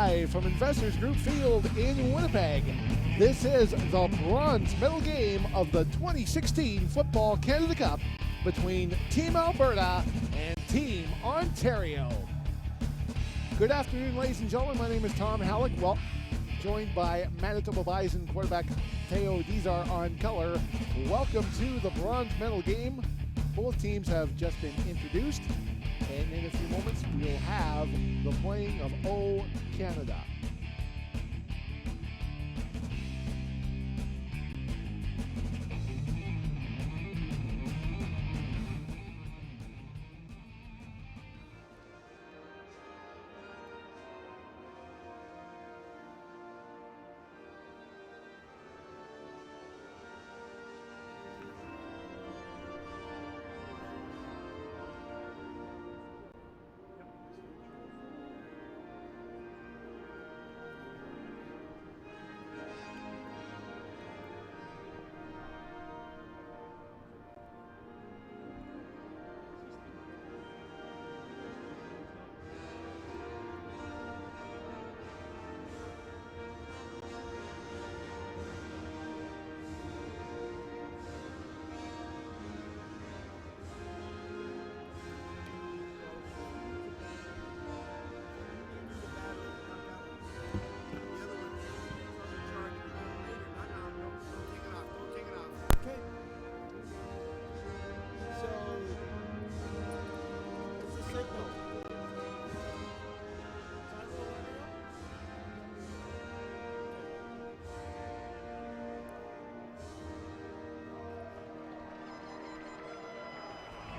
live from Investors Group Field in Winnipeg. This is the bronze medal game of the 2016 Football Canada Cup between Team Alberta and Team Ontario. Good afternoon, ladies and gentlemen. My name is Tom Halleck. Well, joined by Manitoba Bison quarterback Theo Dizar on color. Welcome to the bronze medal game. Both teams have just been introduced, and in a few moments we'll have the playing of O Canada.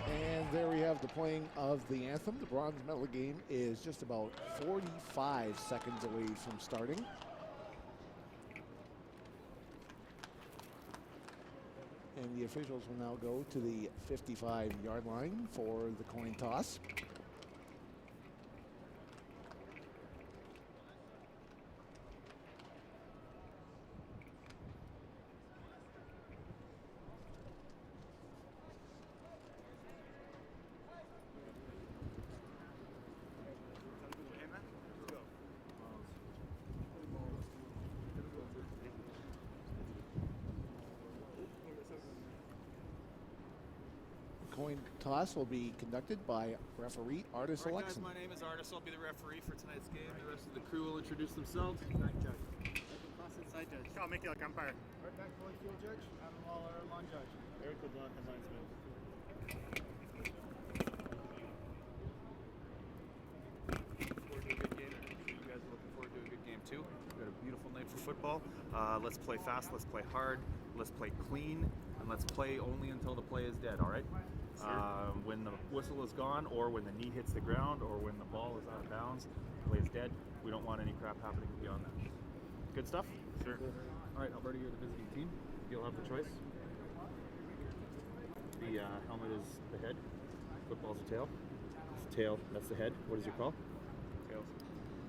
And there we have the playing of the anthem. The bronze medal game is just about 45 seconds away from starting. And the officials will now go to the 55-yard line for the coin toss. Coin toss will be conducted by referee Artis Alexan. My name is Artis. I'll be the referee for tonight's game. The rest of the crew will introduce themselves. Back judge. Side judge. I'll make you like umpire. Right back field judge. Adam Waller, lawn judge. Eric LeBlanc, linesman. You guys are looking forward to a good game too. We've got a beautiful night for football. Let's play fast. Let's play hard. Let's play clean. And let's play only until the play is dead. All right. When the whistle is gone, or when the knee hits the ground, or when the ball is out of bounds, play is dead. We don't want any crap happening beyond that. Good stuff? Sure. All right, Alberta, you're the visiting team. You'll have the choice. The helmet is the head. Football's the tail. It's the tail, that's the head. What is your call? Tails.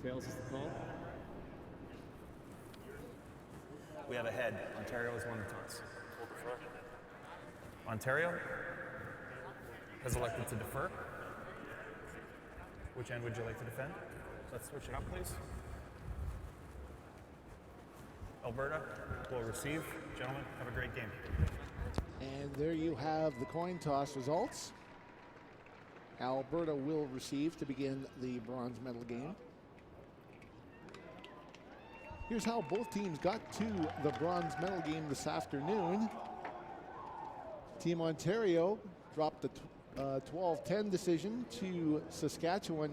Tails is the call. We have a head. Ontario has won the toss. We'll defer. Ontario has elected to defer. Which end would you like to defend? Let's switch it up, please. Alberta will receive. Gentlemen, have a great game. And there you have the coin toss results. Alberta will receive to begin the bronze medal game. Here's how both teams got to the bronze medal game this afternoon. Team Ontario dropped the 12-10 decision to Saskatchewan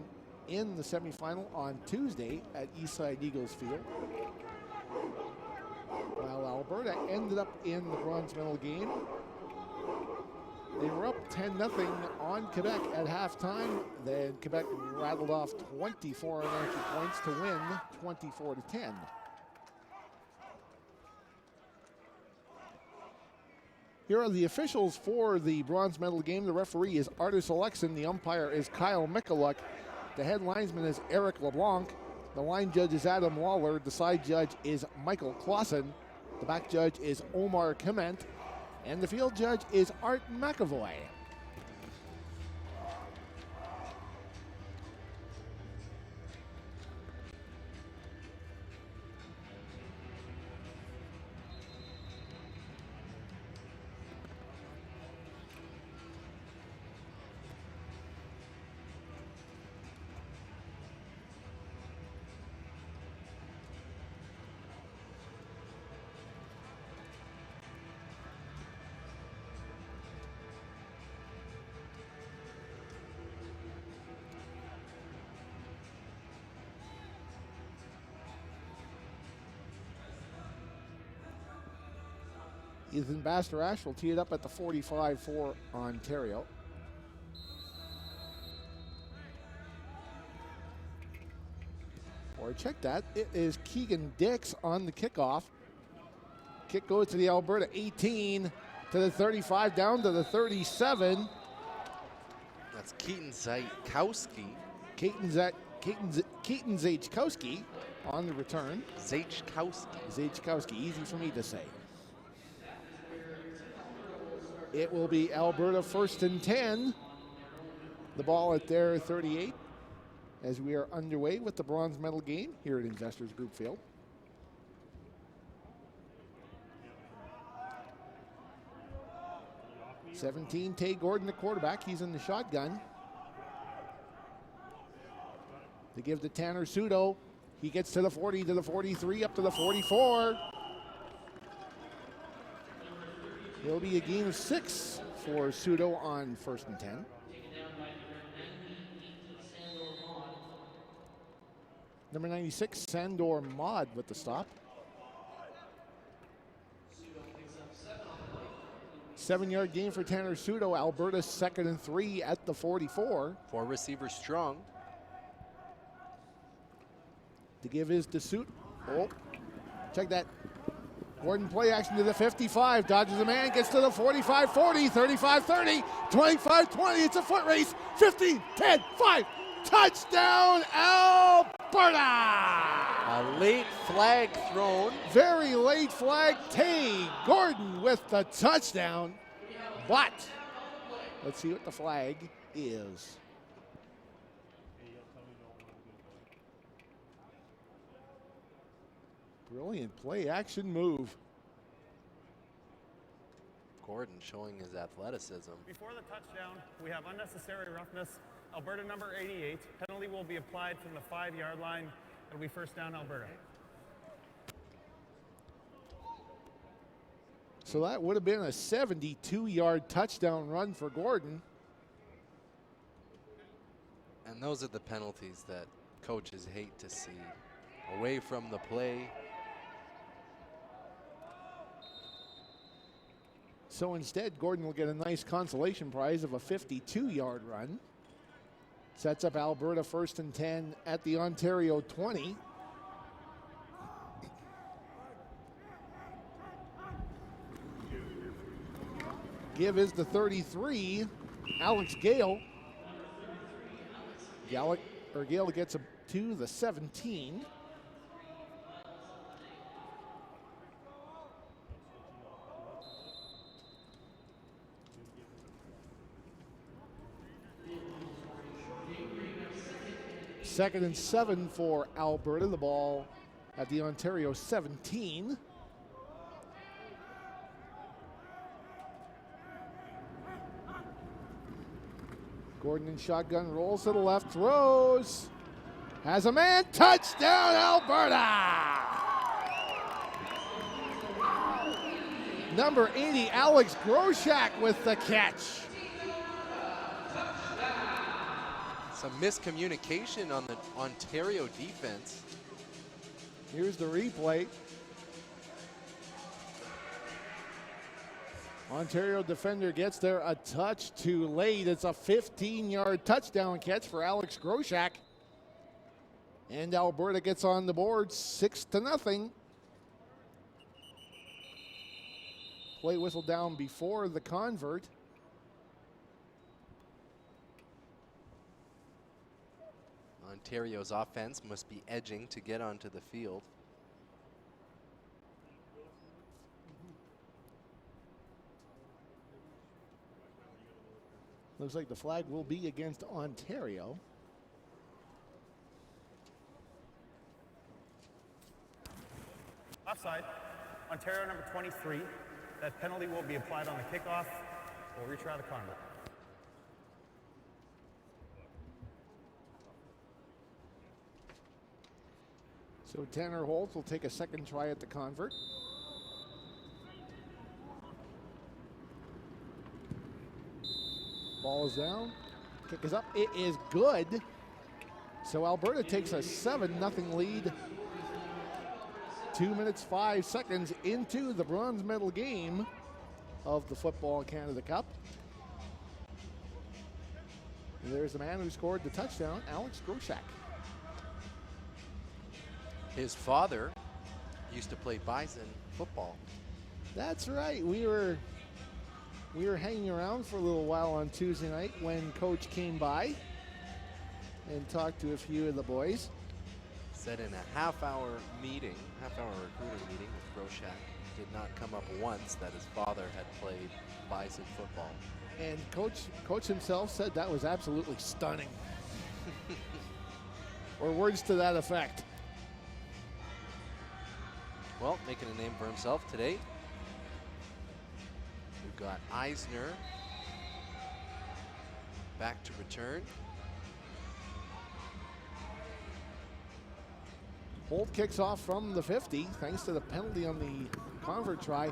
in the semifinal on Tuesday at Eastside Eagles Field. While Alberta ended up in the bronze medal game, they were up 10-0 on Quebec at halftime. Then Quebec rattled off 24 unanswered points to win 24-10. Here are the officials for the bronze medal game. The referee is Artis Alexan. The umpire is Kyle Michaluk. The head linesman is Eric LeBlanc. The line judge is Adam Waller. The side judge is Michael Clausen. The back judge is Omar Kement. And the field judge is Art McAvoy. Ethan Bastarash will tee it up at the 45 for Ontario. Or check that. It is Keegan Dix on the kickoff. Kick goes to the Alberta 18, to the 35, down to the 37. That's Keaton Zajkowski. Keaton Zajkowski on the return. Zajkowski, easy for me to say. It will be Alberta 1st and 10. The ball at their 38 as we are underway with the bronze medal game here at Investors Group Field. '17, Tay Gordon, the quarterback. He's in the shotgun. They give to Tanner Sudo. He gets to the 40, to the 43, up to the 44. It'll be a gain of 6 for Sudo on 1st and 10. Number 96, Sandor Mod with the stop. 7-yard gain for Tanner Sudo. Alberta 2nd and 3 at the 44. 4 receivers strong. To give is to Suit. Oh, check that. Gordon play action to the 55. Dodges a man, gets to the 45, 40, 35, 30, 25, 20. It's a foot race. 15, 10, 5. Touchdown, Alberta! A late flag thrown. Very late flag. Tay Gordon with the touchdown. But let's see what the flag is. Brilliant play action move. Gordon showing his athleticism. Before the touchdown, we have unnecessary roughness. Alberta number 88. Penalty will be applied from the 5-yard line. It'll be first down, Alberta. So that would have been a 72-yard touchdown run for Gordon. And those are the penalties that coaches hate to see. Away from the play. So instead, Gordon will get a nice consolation prize of a 52-yard run. Sets up Alberta 1st and 10 at the Ontario 20. Give is the 33. Alex Gale. Gale gets him to the 17. Second and 7 for Alberta. The ball at the Ontario 17. Gordon in shotgun, rolls to the left, throws. Has a man, touchdown Alberta! Number 80, Alex Groshak with the catch. Some miscommunication on the Ontario defense. Here's the replay. Ontario defender gets there a touch too late. It's a 15-yard touchdown catch for Alex Groshak. And Alberta gets on the board 6-0. Play whistle down before the convert. Ontario's offense must be edging to get onto the field. Looks like the flag will be against Ontario. Offside. Ontario number 23. That penalty will be applied on the kickoff. We'll retry the convert. So Tanner Holt will take a second try at the convert. Ball is down. Kick is up. It is good. So Alberta takes a 7-0 lead. 2 minutes, 5 seconds into the bronze medal game. of the Football Canada Cup. And there's the man who scored the touchdown, Alex Groshak. His father used to play Bison football. That's right. We were hanging around for a little while on Tuesday night when Coach came by and talked to a few of the boys. Said in a half-hour recruiting meeting with Groshak, did not come up once that his father had played Bison football. And Coach himself said that was absolutely stunning. Or words to that effect. Well, making a name for himself today. We've got Eisner back to return. Holt kicks off from the 50 thanks to the penalty on the convert try.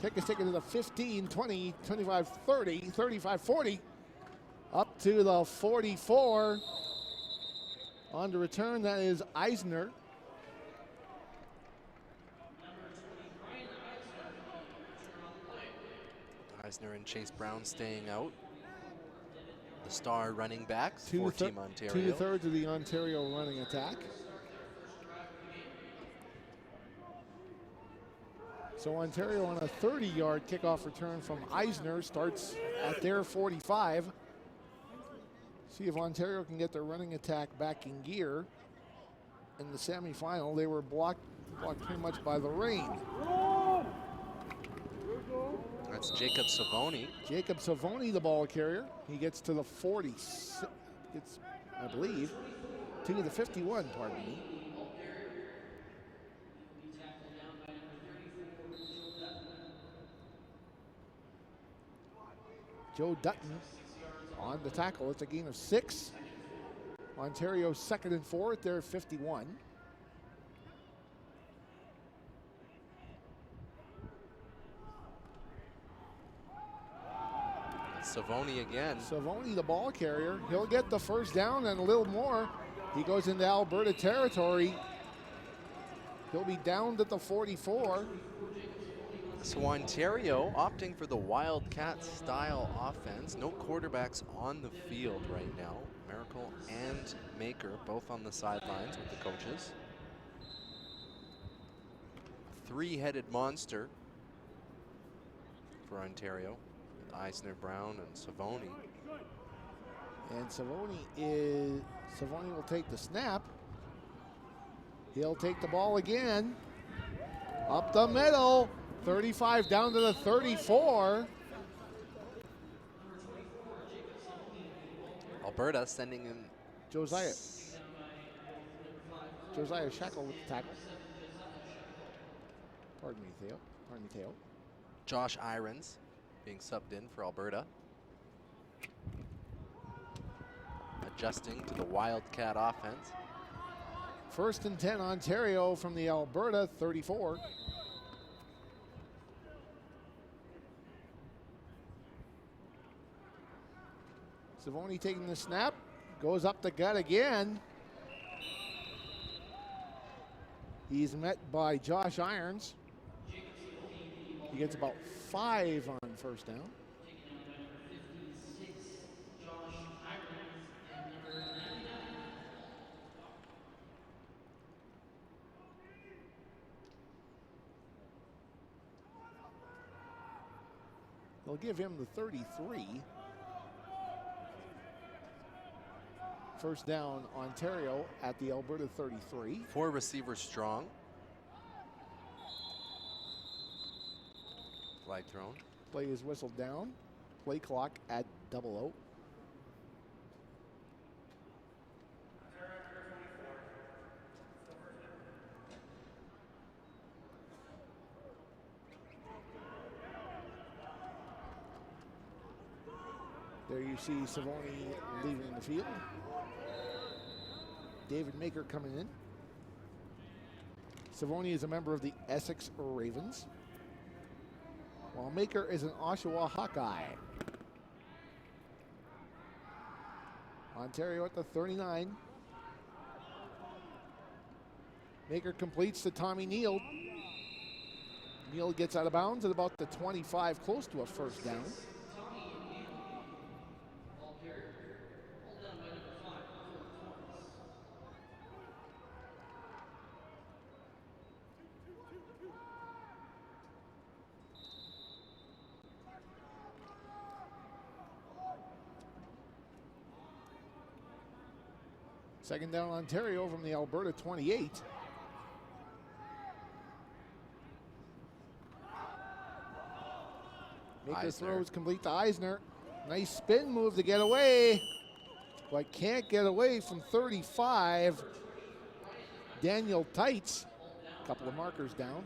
Kick is taken to the 15, 20, 25, 30, 35, 40. Up to the 44. On to return, that is Eisner. Eisner and Chase Brown staying out. The star running backs for Team Ontario. 2/3 of the Ontario running attack. So Ontario on a 30-yard kickoff return from Eisner starts at their 45. See if Ontario can get their running attack back in gear. In the semifinal, they were blocked pretty much by the rain. That's Jacob Savoni. Jacob Savoni, the ball carrier. He gets to the 40, gets, I believe, to the 51, pardon me. Joe Dutton on the tackle. It's a gain of 6. Ontario 2nd and 4 at their 51. Savoni again. Savoni, the ball carrier. He'll get the first down and a little more. He goes into Alberta territory. He'll be downed at the 44. So Ontario opting for the Wildcat style offense. No quarterbacks on the field right now. Miracle and Maker both on the sidelines with the coaches. Three-headed monster for Ontario. With Eisner, Brown, and Savoni. And Savoni will take the snap. He'll take the ball again. Up the middle. 35 down to the 34. Alberta sending in Josiah Shackle with the tackle. Pardon me, Theo. Josh Irons being subbed in for Alberta. Adjusting to the Wildcat offense. 1st and 10 Ontario from the Alberta 34. Savoni taking the snap, goes up the gut again. He's met by Josh Irons. He gets about 5 on first down. They'll give him the 33. First down, Ontario at the Alberta 33. 4 receivers strong. Flag thrown. Play is whistled down. Play clock at 00. There you see Savoni leaving the field. David Maker coming in. Savoni is a member of the Essex Ravens, while Maker is an Oshawa Hawkeye. Ontario at the 39. Maker completes to Tommy Neal. Neal gets out of bounds at about the 25, close to a first down. Second down, Ontario from the Alberta 28. Maker throws complete to Eisner. Nice spin move to get away, but can't get away from 35. Daniel Tights, a couple of markers down.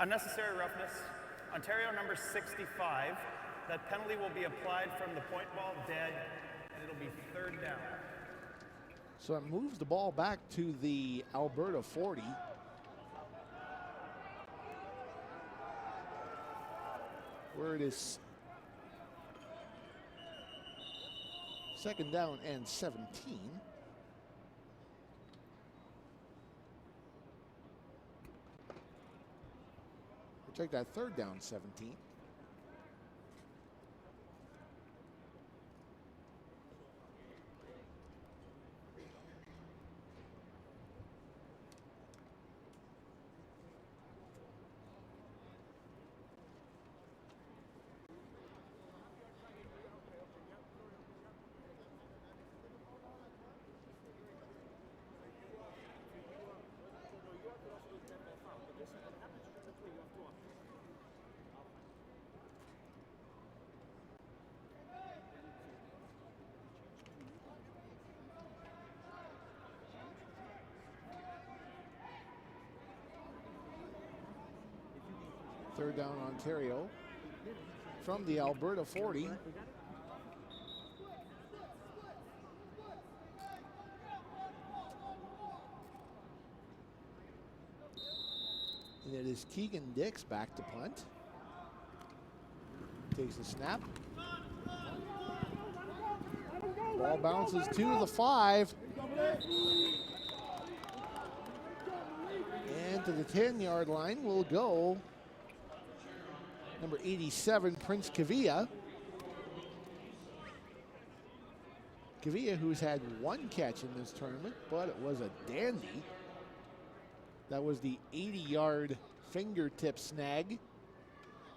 Unnecessary roughness. Ontario number 65. That penalty will be applied from the point ball dead, and it'll be third down. So it moves the ball back to the Alberta 40. Where it is second down and 17. We'll take that third down 17. Third down, Ontario from the Alberta 40. And it is Keegan Dix back to punt. Takes the snap. Ball bounces to the 5. And to the 10-yard line will go number 87, Prince Kavia. Kavia, who's had one catch in this tournament, but it was a dandy. That was the 80-yard fingertip snag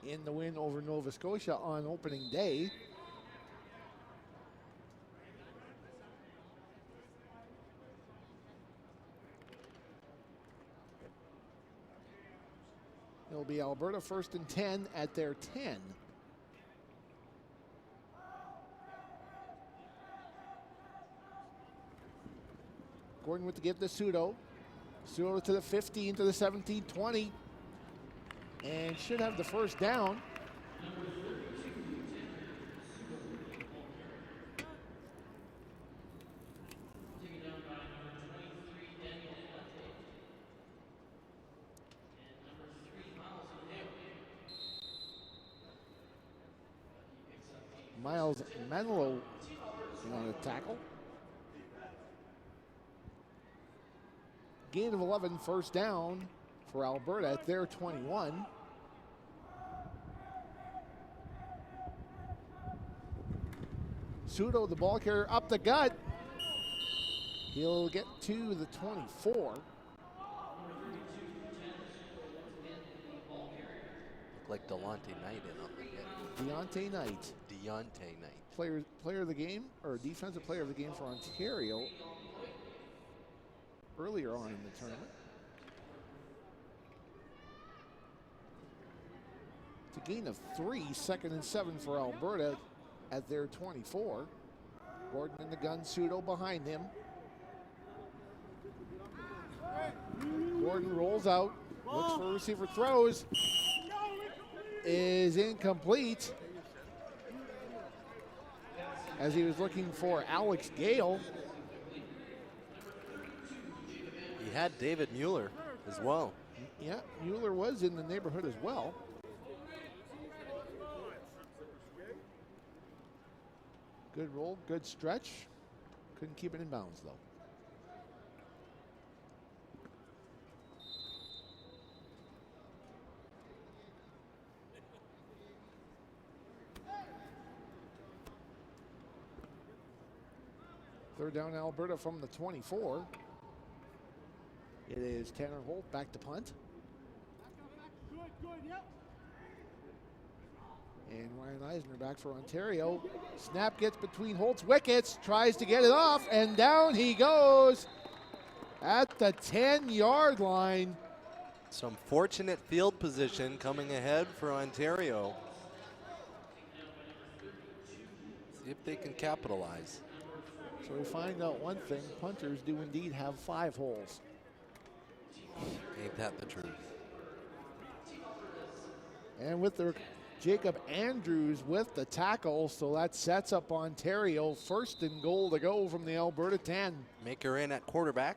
in the win over Nova Scotia on opening day. It'll be Alberta first and 10 at their 10. Gordon with the give to Sudo. Sudo to the 15, to the 17, 20. And should have the first down. Miles Menlo on a tackle. Gain of 11, first down for Alberta at their 21. Sudo, the ball carrier, up the gut. He'll get to the 24. Like Delonte Knight in on the hit. Deontay Knight. Deontay Knight. Player of the game, or defensive player of the game for Ontario earlier on in the tournament. It's a gain of 3, second and 7 for Alberta at their 24. Gordon in the gun, pseudo behind him. Gordon rolls out, looks for a receiver, throws, is incomplete. As he was looking for Alex Gale. He had David Mueller as well. Yeah, Mueller was in the neighborhood as well. Good roll, good stretch. Couldn't keep it in bounds though. Third down Alberta from the 24. It is Tanner Holt back to punt. And Ryan Eisner back for Ontario. Snap gets between Holt's wickets, tries to get it off, and down he goes at the 10-yard line. Some fortunate field position coming ahead for Ontario. See if they can capitalize. So we find out one thing, punters do indeed have 5 holes. Ain't that the truth? And with their Jacob Andrews with the tackle, so that sets up Ontario. First and goal to go from the Alberta 10. Maker in at quarterback.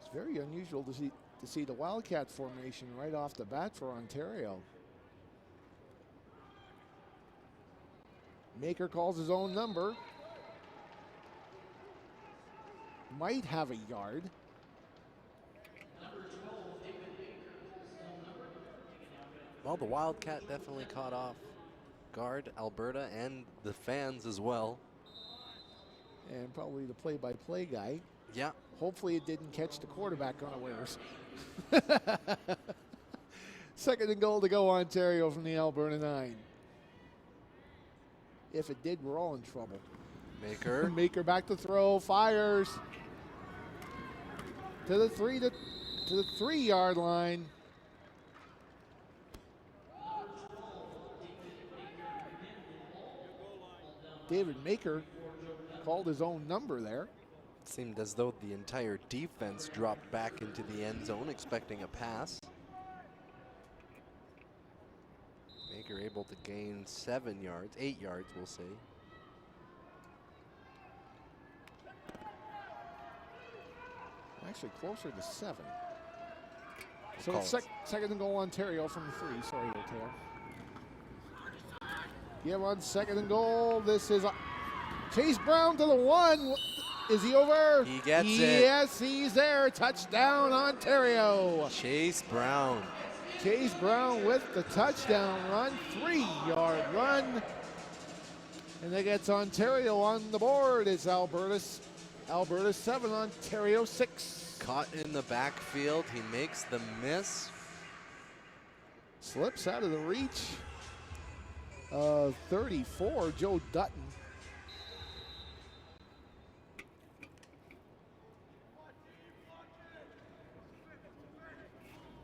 It's very unusual to see the Wildcat formation right off the bat for Ontario. Maker calls his own number. Might have a yard. Well, the Wildcat definitely caught off guard Alberta and the fans as well. And probably the play-by-play guy. Yeah. Hopefully it didn't catch the quarterback unawares. Second and goal to go Ontario from the Alberta 9. If it did, we're all in trouble. Maker. Maker back to throw, fires to the 3-yard line. David Maker called his own number there. It seemed as though the entire defense dropped back into the end zone expecting a pass. Maker able to gain 7 yards, 8 yards we'll say. Actually closer to 7. So it's second and goal Ontario from the 3. Sorry, Taylor. Give on second and goal. This is Chase Brown to the 1. Is he over? He gets it. Yes, he's there. Touchdown, Ontario. Chase Brown. Chase Brown with the touchdown run. 3-yard run. And that gets Ontario on the board. It's Alberta 7, Ontario 6. Caught in the backfield. He makes the miss. Slips out of the reach of 34, Joe Dutton.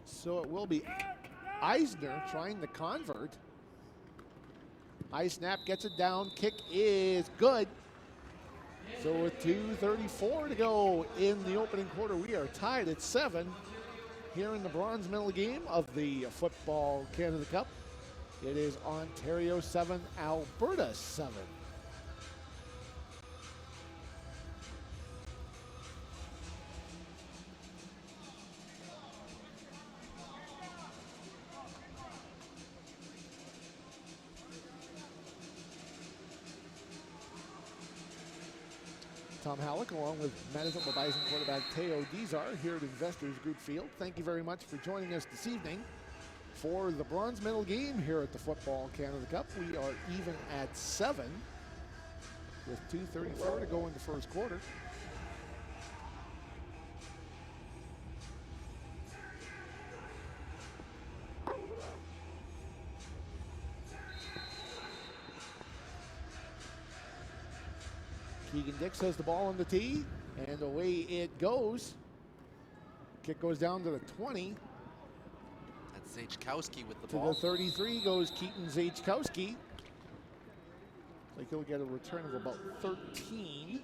So it will be Eisner trying to convert. High snap gets it down. Kick is good. So with 2:34 to go in the opening quarter, we are tied at 7 here in the bronze medal game of the Football Canada Cup. It is Ontario 7, Alberta 7. Tom Halleck along with Manitoba Bison quarterback Teo Dizar here at Investors Group Field. Thank you very much for joining us this evening for the bronze medal game here at the Football Canada Cup. We are even at 7 with 2:34 to go in the first quarter. Keegan Dix has the ball on the tee, and away it goes. Kick goes down to the 20. That's Zachkowski with the To ball. the 33 goes Keaton Zachkowski. Like he'll get a return of about 13.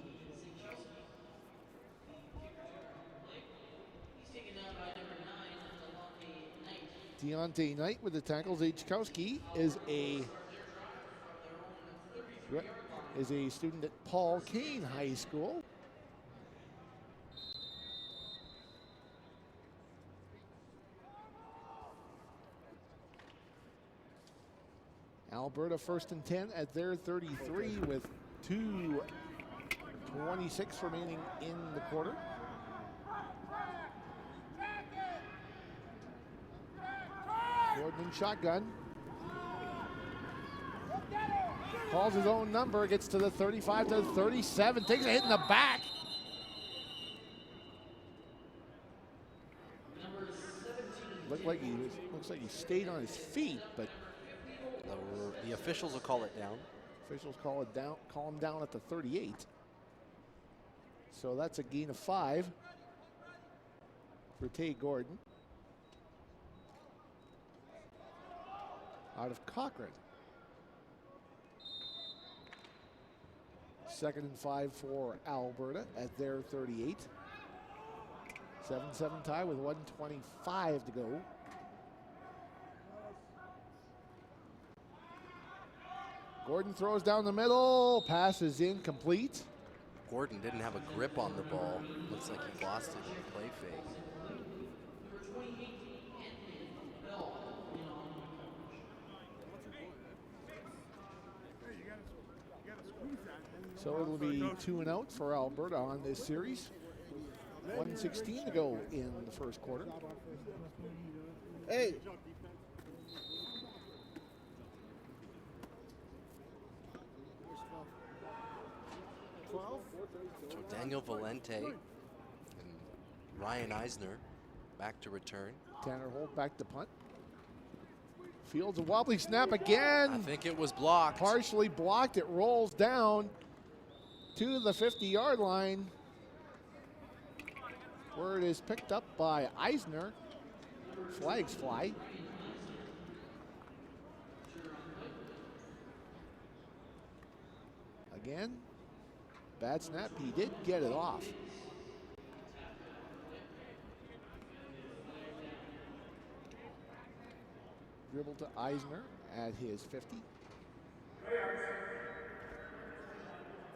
Deontay Knight with the tackle. Zachkowski is a student at Paul Kane High School. Alberta 1st and 10 at their 33 with 2:26 remaining in the quarter. Gordon in shotgun. Calls his own number, gets to the 35 to the 37, takes a hit in the back. Looks like he stayed on his feet, but The officials will call it down. officials call him down at the 38. So that's a gain of 5 for Tay Gordon. Out of Cochrane. 2nd and 5 for Alberta at their 38. 7-7 tie with 1:25 to go. Gordon throws down the middle, pass is incomplete. Gordon didn't have a grip on the ball. Looks like he lost it in the play fake. So it'll be 2 and out for Alberta on this series. 1:16 to go in the first quarter. Hey. So Daniel Valente and Ryan Eisner back to return. Tanner Holt back to punt. Fields a wobbly snap again. I think it was blocked. Partially blocked. It rolls down to the 50-yard line, where it is picked up by Eisner. Flags fly. Again, bad snap. He did get it off. Dribble to Eisner at his 50. It's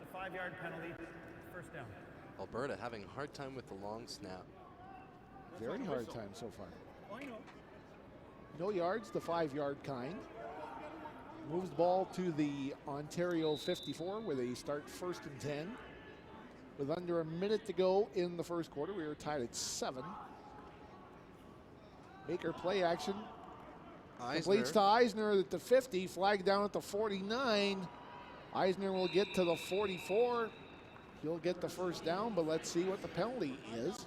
a 5-yard penalty, first down. Alberta having a hard time with the long snap. Very hard time so far. Oh, I know. No yards, the 5-yard kind. Moves the ball to the Ontario 54 where they start 1st and 10. With under a minute to go in the first quarter, we are tied at 7. Maker play action. Completes to Eisner at the 50, flag down at the 49. Eisner will get to the 44. He'll get the first down, but let's see what the penalty is.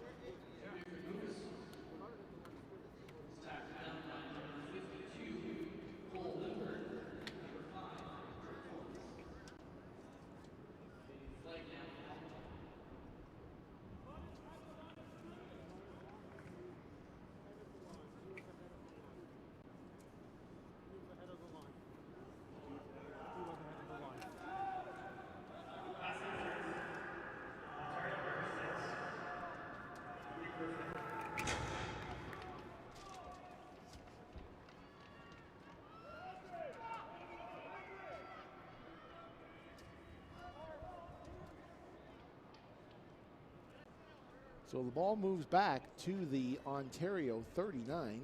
So the ball moves back to the Ontario 39.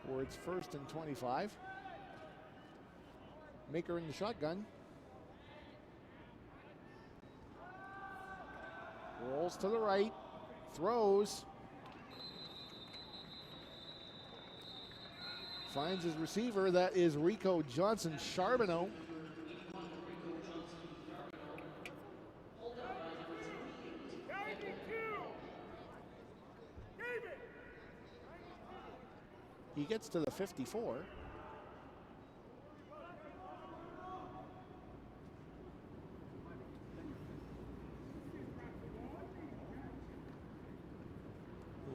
Where it's 1st and 25. Maker in the shotgun. Rolls to the right. Throws. Finds his receiver. That is Rico Johnson Charbonneau. He gets to the 54.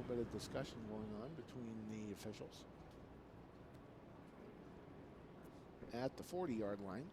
bit of discussion going on between the officials at the 40-yard line.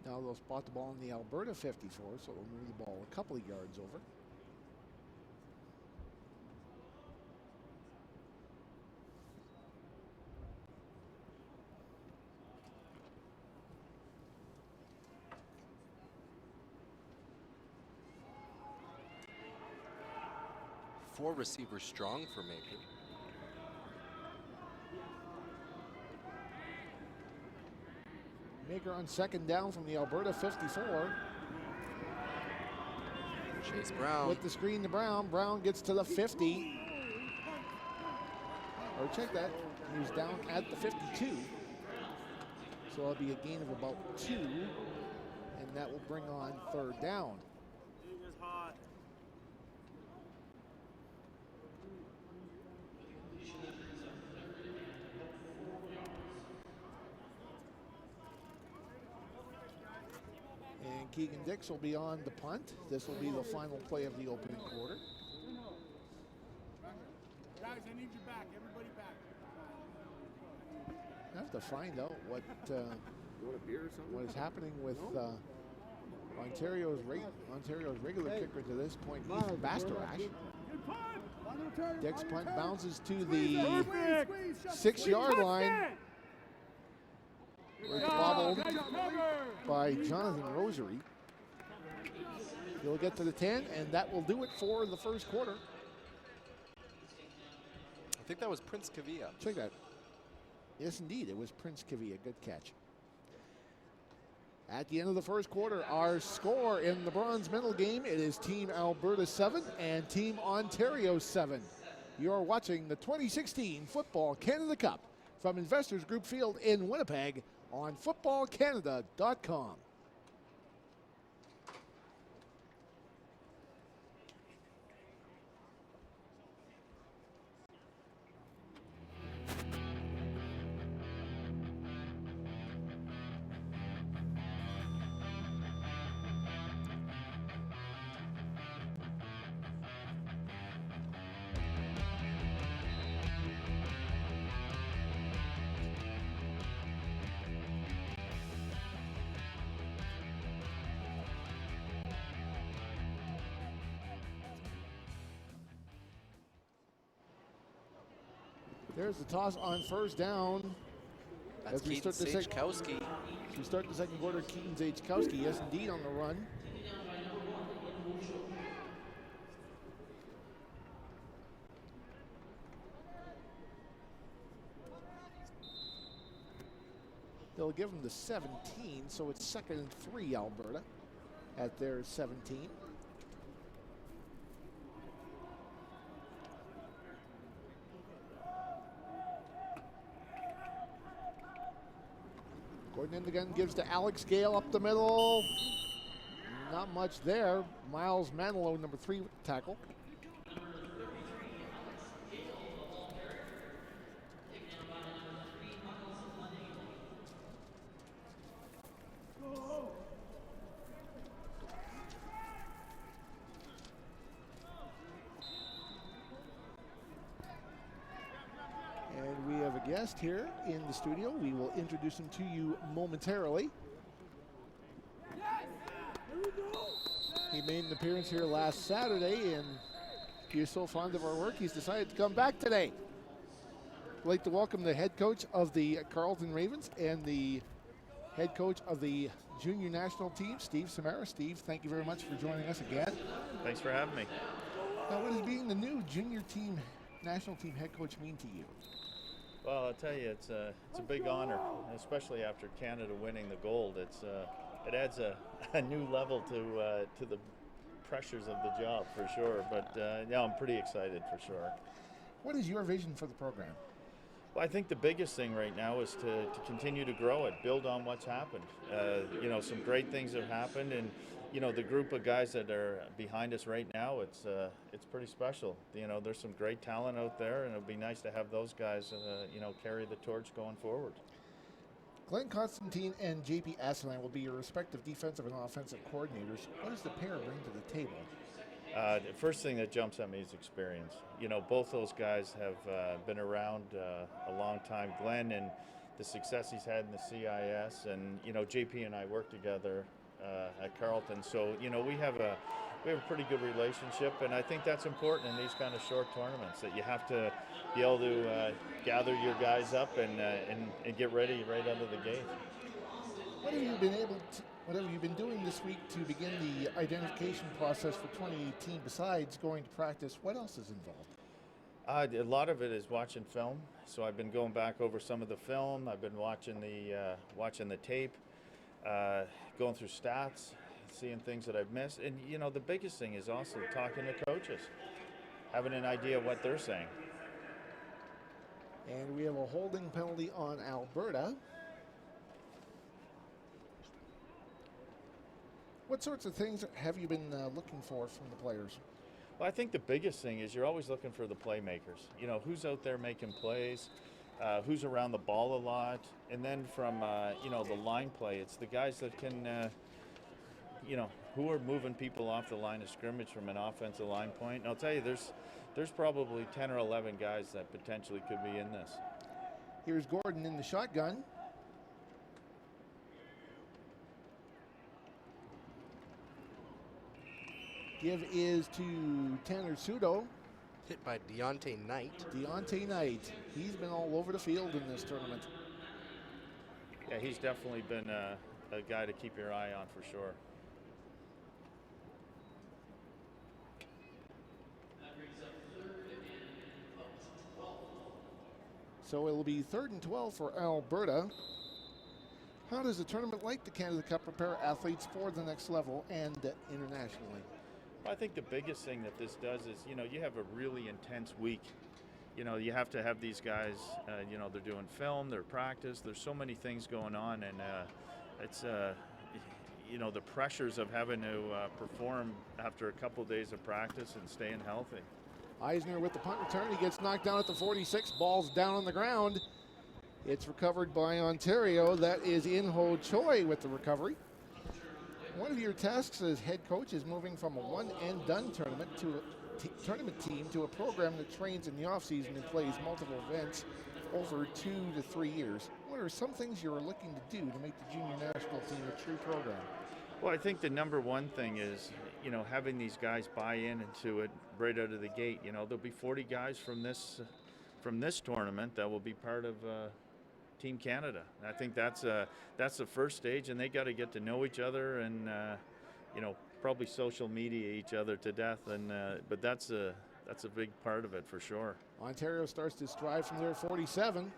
Now they'll spot the ball in the Alberta 54, so they'll move the ball a couple of yards over. Four receivers strong for Maker. Maker on second down from the Alberta 54. Chase Brown. With the screen to Brown. Brown gets to the 50. Or check that. He's down at the 52. So it'll be a gain of about 2. And that will bring on third down. And Keegan Dix will be on the punt. This will be the final play of the opening quarter. Guys, I need you back. Everybody back. I have to find out what what is happening with Ontario's regular kicker to this point, Ethan Bastarash. Dix punt bounces to the 6-yard line. Where it's bobbled by Jonathan Rosary. He'll get to the 10, and that will do it for the first quarter. I think that was Prince Kavia. Check that. Yes, indeed, it was Prince Kavia. Good catch. At the end of the first quarter, our score in the bronze medal game, it is Team Alberta 7 and Team Ontario 7. You're watching the 2016 Football Canada Cup from Investors Group Field in Winnipeg on footballcanada.com. There's the toss on first down. That's As we Keaton start Zajkowski. As we start the second quarter, Keaton Zajkowski, yes indeed, on the run. They'll give him the 17, so it's 2nd and 3, Alberta, at their 17. Gordon in the gun gives to Alex Gale up the middle. Not much there. Miles Manilow, number 3, with the tackle. And we have a guest here in the studio. We will introduce him to you momentarily. He made an appearance here last Saturday, and he is so fond of our work, he's decided to come back today. I'd like to welcome the head coach of the Carleton Ravens and the head coach of the junior national team, Steve Samara. Steve, thank you very much for joining us again. Thanks for having me. Now, what does being the new junior team, national team head coach mean to you? Well, I'll tell you, it's a big honor, especially after Canada winning the gold. It adds a new level to the pressures of the job for sure. But yeah, I'm pretty excited for sure. What is your vision for the program? Well, I think the biggest thing right now is to continue to grow it, build on what's happened. Some great things have happened, and the group of guys that are behind us right now, it's pretty special. There's some great talent out there, and it'll be nice to have those guys, carry the torch going forward. Glenn Constantine and JP Asinine will be your respective defensive and offensive coordinators. What does the pair bring to the table? The first thing that jumps at me is experience. Both those guys have been around a long time. Glenn and the success he's had in the CIS, and JP and I work together at Carleton. So we have a pretty good relationship, and I think that's important in these kind of short tournaments. That you have to be able to gather your guys up and get ready right out of the gate. What have you been doing this week to begin the identification process for 2018 besides going to practice? What else is involved? A lot of it is watching film. So I've been going back over some of the film. I've been watching the tape, going through stats, seeing things that I've missed. And the biggest thing is also talking to coaches, having an idea of what they're saying. And we have a holding penalty on Alberta. What sorts of things have you been looking for from the players? Well, I think the biggest thing is you're always looking for the playmakers. Who's out there making plays, who's around the ball a lot, and then from the line play, it's the guys that can, who are moving people off the line of scrimmage from an offensive line point. And I'll tell you, there's probably 10 or 11 guys that potentially could be in this. Here's Gordon in the shotgun. Give is to Tanner Sudo. Hit by Deontay Knight. Deontay Knight. He's been all over the field in this tournament. Yeah, he's definitely been a guy to keep your eye on for sure. So it'll be 3rd and 12 for Alberta. How does a tournament like the Canada Cup prepare athletes for the next level and internationally? I think the biggest thing that this does is, you have a really intense week. You have to have these guys, they're doing film, they're practice, there's so many things going on, and it's, the pressures of having to perform after a couple days of practice and staying healthy. Eisner with the punt return. He gets knocked down at the 46. Ball's down on the ground. It's recovered by Ontario. That is In-Ho Choi with the recovery. One of your tasks as head coach is moving from a one-and-done tournament to a tournament team to a program that trains in the offseason and plays multiple events over 2 to 3 years. What are some things you're looking to do to make the junior national team a true program? Well, I think the number one thing is, having these guys buy into it right out of the gate. There'll be 40 guys from this tournament that will be part of Team Canada. And I think that's the first stage, and they got to get to know each other and probably social media each other to death. And but that's a big part of it for sure. Ontario starts to stride from their 47.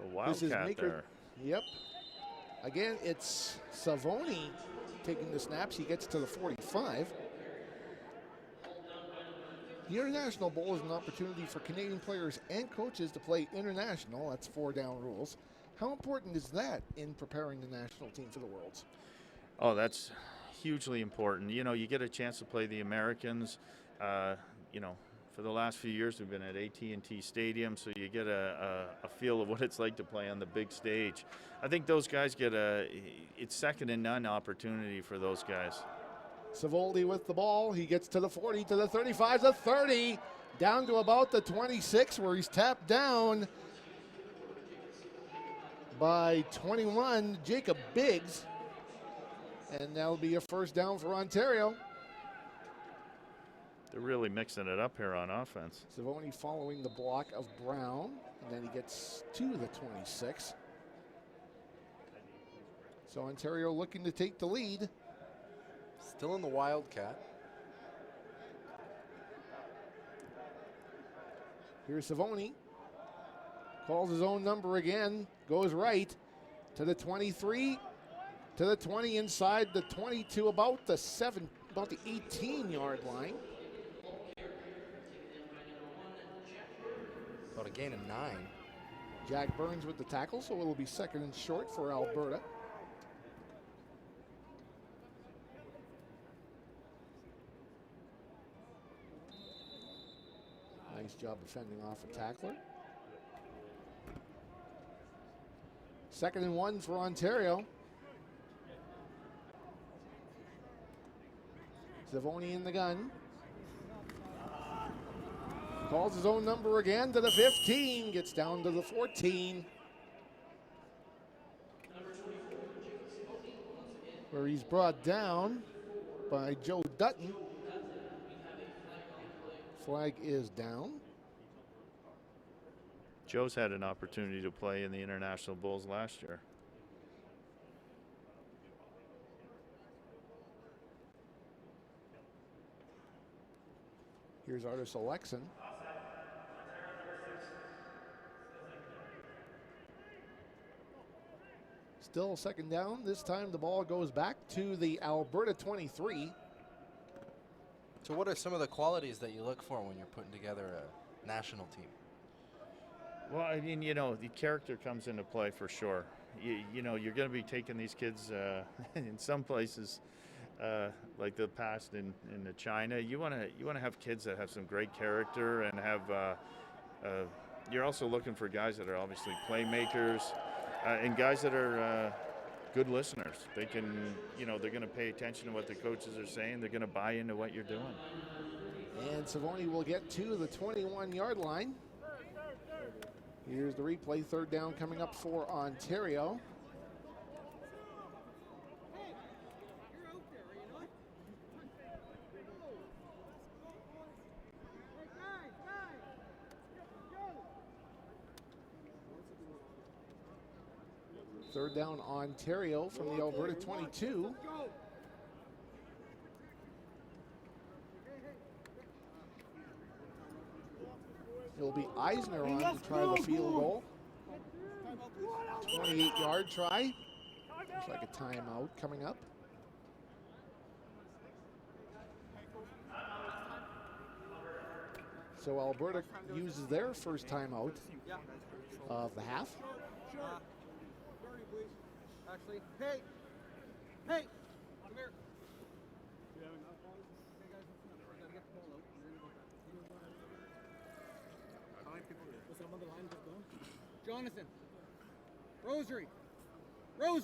A wildcat there. Yep. Again, it's Savoni taking the snaps. He gets to the 45. The International Bowl is an opportunity for Canadian players and coaches to play international. That's 4 down rules. How important is that in preparing the national team for the Worlds? Oh, that's hugely important. You get a chance to play the Americans. For the last few years, we've been at AT&T Stadium, so you get a feel of what it's like to play on the big stage. I think those guys get it's second to none opportunity for those guys. Savoldi with the ball. He gets to the 40, to the 35, the 30, down to about the 26 where he's tapped down by 21, Jacob Biggs. And that'll be a first down for Ontario. They're really mixing it up here on offense. Savoni following the block of Brown, and then he gets to the 26. So Ontario looking to take the lead. Still in the Wildcat. Here's Savoni. Calls his own number again. Goes right to the 23, to the 20, inside the 22, about the 18-yard line. About a gain of 9. Jack Burns with the tackle, so it'll be second and short for Alberta. Nice job defending off a tackler. Second and 1 for Ontario. Savoni in the gun. Calls his own number again to the 15. Gets down to the 14. Where he's brought down by Joe Dutton. Flag is down. Joe's had an opportunity to play in the International Bowls last year. Here's Artis Alexin. Still second down. This time the ball goes back to the Alberta 23. So what are some of the qualities that you look for when you're putting together a national team? Well, I mean, you know, the character comes into play for sure. You know, you're going to be taking these kids in some places, like the past in China. You want to have kids that have some great character and have. You're also looking for guys that are obviously playmakers and guys that are good listeners. They can, you know, they're going to pay attention to what the coaches are saying. They're going to buy into what you're doing. And Savoni will get to the 21-yard line. Here's the replay. Third down coming up for Ontario. Third down Ontario from the Alberta 22. It'll be Eisner on to try the field goal. 28-yard try. Looks like a timeout coming up. So Alberta uses their first timeout of the half. Actually, hey, come here. Jonathan, Rosary, come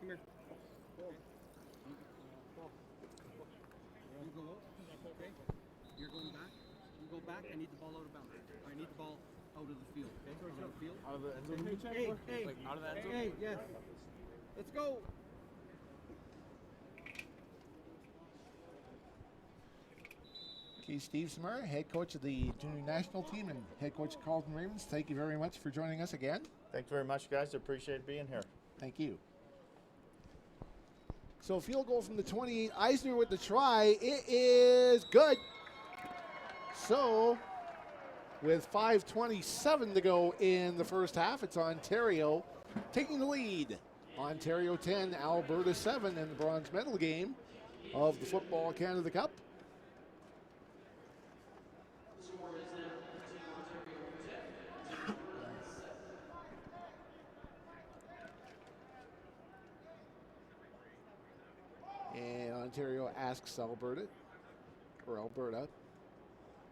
here. You go out, okay? You're going back. You go back. I need the ball out of bounds. I need the ball out of the field. Okay? Out of the field. Out of the end zone. Hey, Like out of the end zone. Hey, yes. Let's go. Keith Steve Samara, head coach of the junior national team and head coach of Carleton Ravens. Thank you very much for joining us again. Thank you very much, guys. Appreciate being here. Thank you. So field goal from the 28. Eisner with the try. It is good. So with 5:27 to go in the first half, it's Ontario taking the lead. Ontario 10, Alberta 7 in the bronze medal game of the Football Canada Cup. And Ontario asks Alberta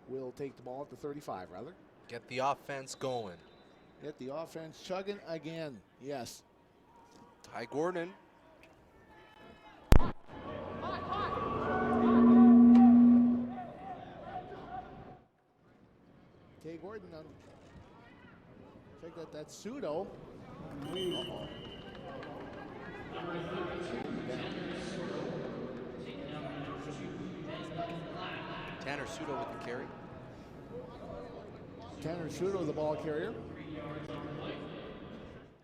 will take the ball at the 35, rather. Get the offense going. Get the offense chugging again. Yes. Ty Gordon. Tay Gordon on. Check that. That's Pseudo. Tanner Pseudo with the carry. Tanner Pseudo, the ball carrier.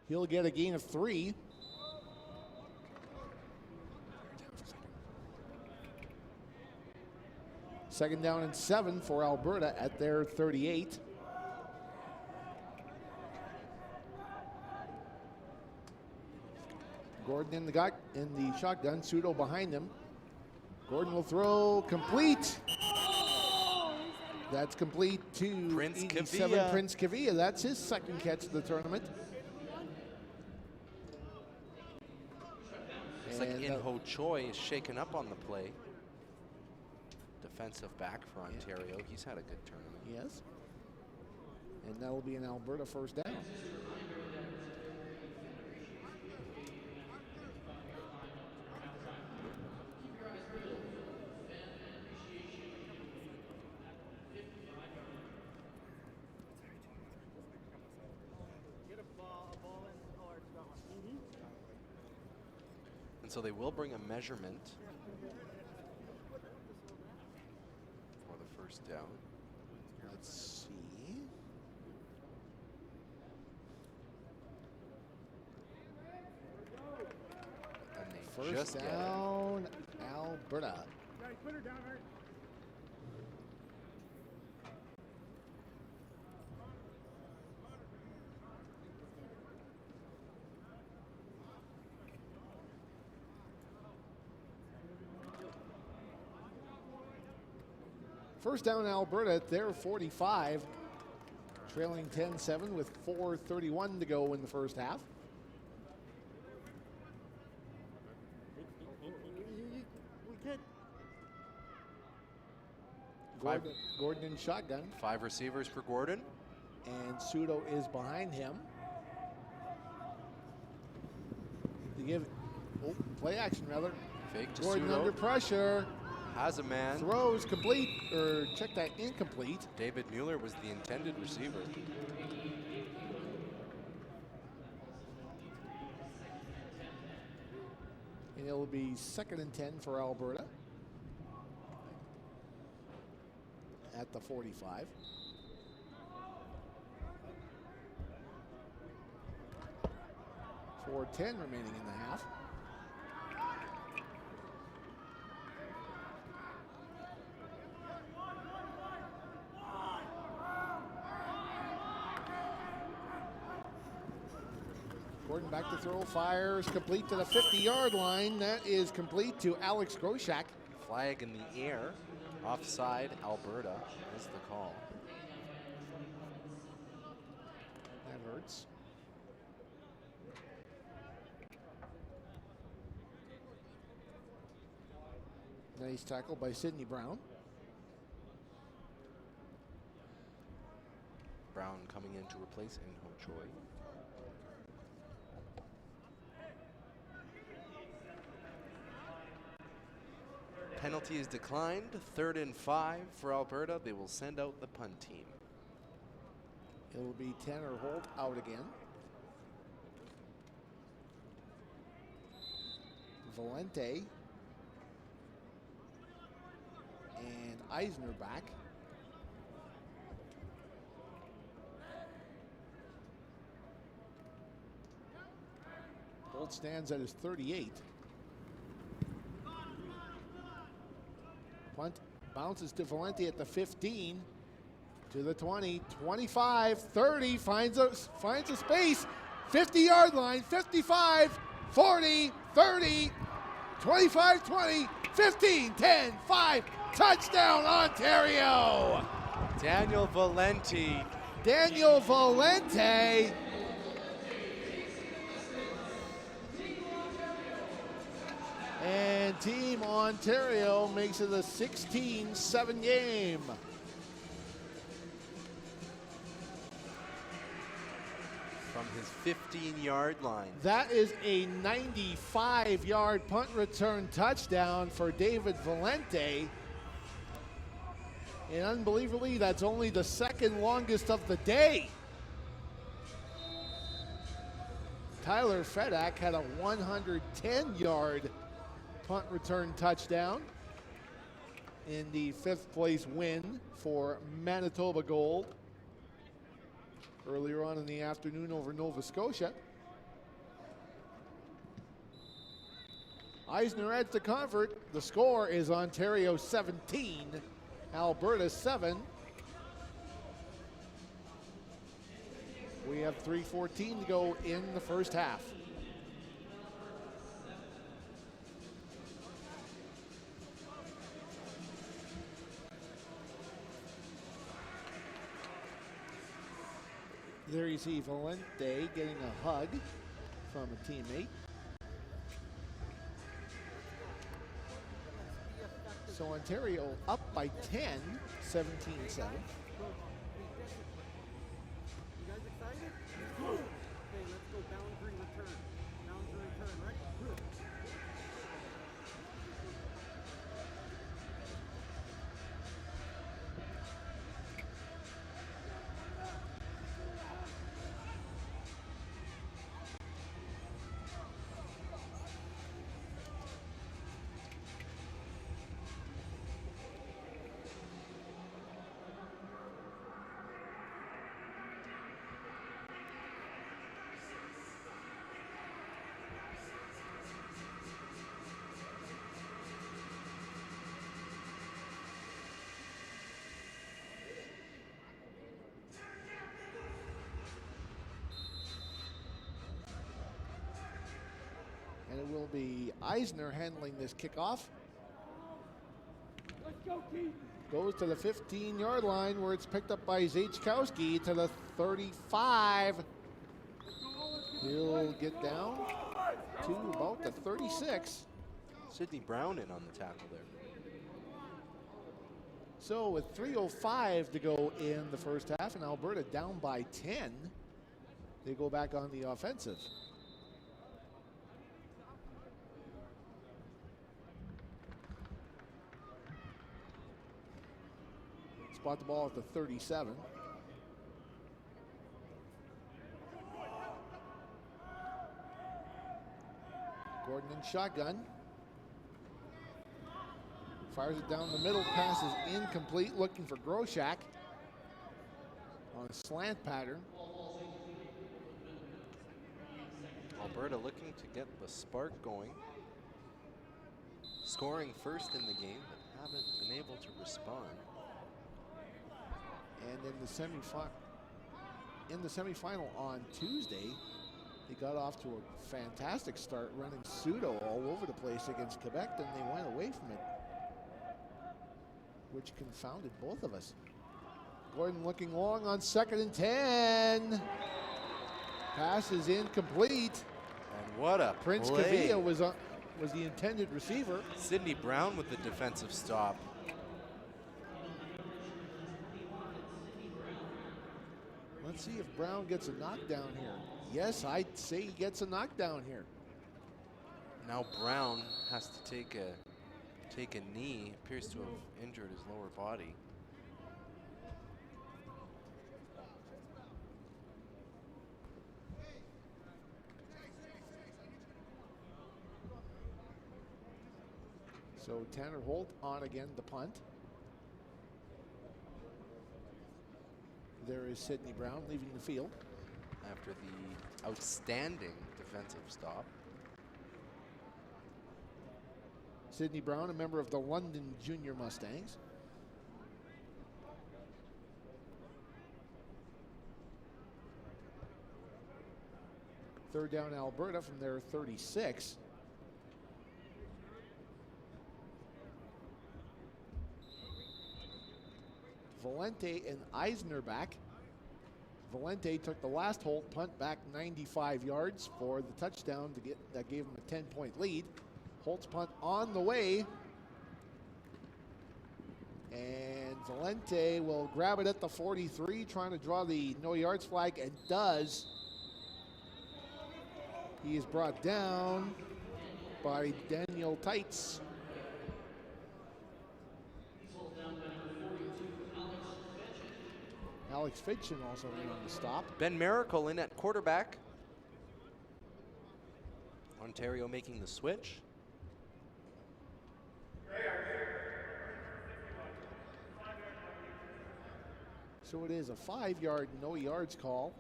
He'll get a gain of 3. Second down and 7 for Alberta at their 38. Gordon in the shotgun. Pseudo behind him. Gordon will throw complete. That's complete to Prince 87 Kavia. Prince Kavia. That's his second catch of the tournament. Looks like And, In-Ho Choi is shaken up on the play. Defensive back for Ontario. He's had a good tournament. yes. And that'll be an Alberta first down. And so they will bring a measurement for the first down. Let's see. And they First just get it. down, Alberta. First down, Alberta at their 45, trailing 10-7 with 4:31 to go in the first half. Gordon in shotgun, 5 receivers for Gordon. and Pseudo is behind him. To give play action rather. Fake to Gordon Pseudo. under pressure. Has a man. Throws complete, or check that, incomplete. David Mueller was the intended receiver. And it'll be 2nd and 10 for Alberta at the 45. For 10 remaining in the half. Gordon back to throw, fires, complete to the 50-yard line. That is complete to Alex Groshak. Flag in the air. Offside, Alberta is the call. That hurts. Nice tackle by Sidney Brown. Brown coming in to replace In-Ho Choi. Penalty is declined. 3rd and 5 for Alberta. They will send out the punt team. It will be Tanner Holt out again. Valente and Eisner back. Holt stands at his 38. Punt bounces to Valente at the 15, to the 20, 25, 30, finds a space, 50-yard line, 55, 40, 30, 25, 20, 15, 10, 5, touchdown Ontario! Daniel Valente. Daniel Valente. And Team Ontario makes it a 16-7 game. From his 15-yard line. That is a 95-yard punt return touchdown for David Valente. And unbelievably, that's only the second longest of the day. Tyler Fedak had a 110-yard punt return touchdown in the 5th place win for Manitoba Gold earlier on in the afternoon over Nova Scotia. Eisner adds to comfort. The score is Ontario 17, Alberta 7. We have 3:14 to go in the first half. There you see Valente getting a hug from a teammate. So Ontario up by 10, 17-7. You guys excited? Okay, let's go boundary return. Boundary return, right? And it will be Eisner handling this kickoff. Let's go, Keith. Goes to the 15-yard line where it's picked up by Zachkowski to the 35. He'll get down to about the 36. Sidney Brown in on the tackle there. So with 3:05 to go in the first half and Alberta down by 10, they go back on the offensive. Spot the ball at the 37. Gordon in shotgun. Fires it down the middle, pass is incomplete, looking for Groshak on a slant pattern. Alberta looking to get the spark going. Scoring first in the game, but haven't been able to respond. And in the semifinal on Tuesday, they got off to a fantastic start running pseudo all over the place against Quebec, then they went away from it, which confounded both of us. Gordon looking long on 2nd and 10. Pass is incomplete. And what a Prince play. Kavia was the intended receiver. Sidney Brown with the defensive stop. Let's see if Brown gets a knockdown here. Yes, I'd say he gets a knockdown here. Now Brown has to take a knee. Appears to have injured his lower body. So Tanner Holt on again, the punt. There is Sidney Brown leaving the field. After the outstanding defensive stop. Sidney Brown, a member of the London Junior Mustangs. Third down Alberta from their 36. Valente and Eisner back. Valente took the last Holt punt back 95 yards for the touchdown that gave him a 10-point lead. Holt's punt on the way. And Valente will grab it at the 43, trying to draw the no yards flag, and does. He is brought down by Daniel Tights. Alex Fitchin also in on the stop. Ben Miracle in at quarterback. Ontario making the switch. So it is a 5-yard no yards call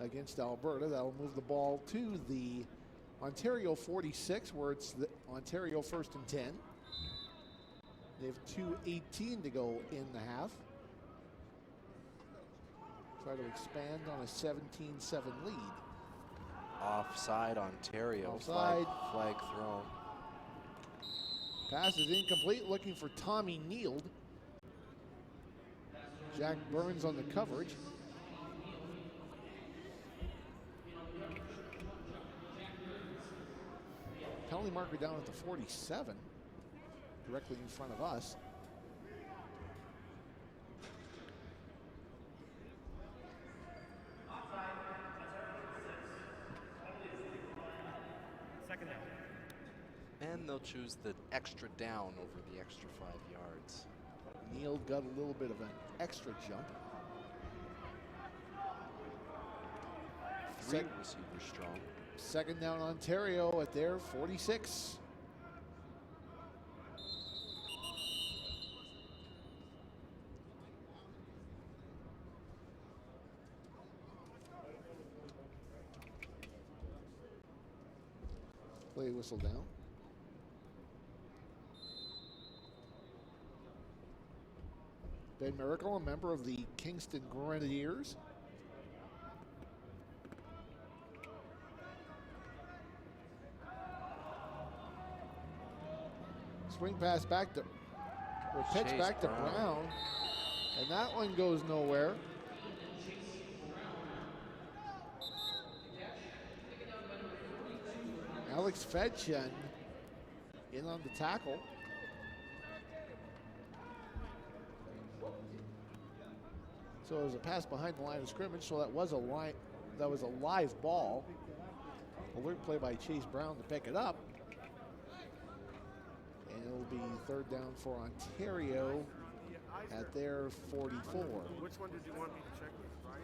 against Alberta. That'll move the ball to the Ontario 46, where it's the Ontario 1st and 10. They have 2:18 to go in the half. Try to expand on a 17-7 lead. Offside Ontario. Offside. Flag thrown. Pass is incomplete, looking for Tommy Neild. Jack Burns on the coverage. penalty marker down at the 47, directly in front of us. Second down. And they'll choose the extra down over the extra 5 yards. Neal got a little bit of an extra jump. Three receivers strong. Second down Ontario at their 46. Play whistle down. Ben Miracle, a member of the Kingston Grenadiers. Swing pass back to, or pitch Chase back to Brown. Brown. And that one goes nowhere. Alex Fedchen in on the tackle. So it was a pass behind the line of scrimmage, so that was a live ball. Alert play by Chase Brown to pick it up. And it'll be third down for Ontario at their 44. Which one did you want me to check with, Brian?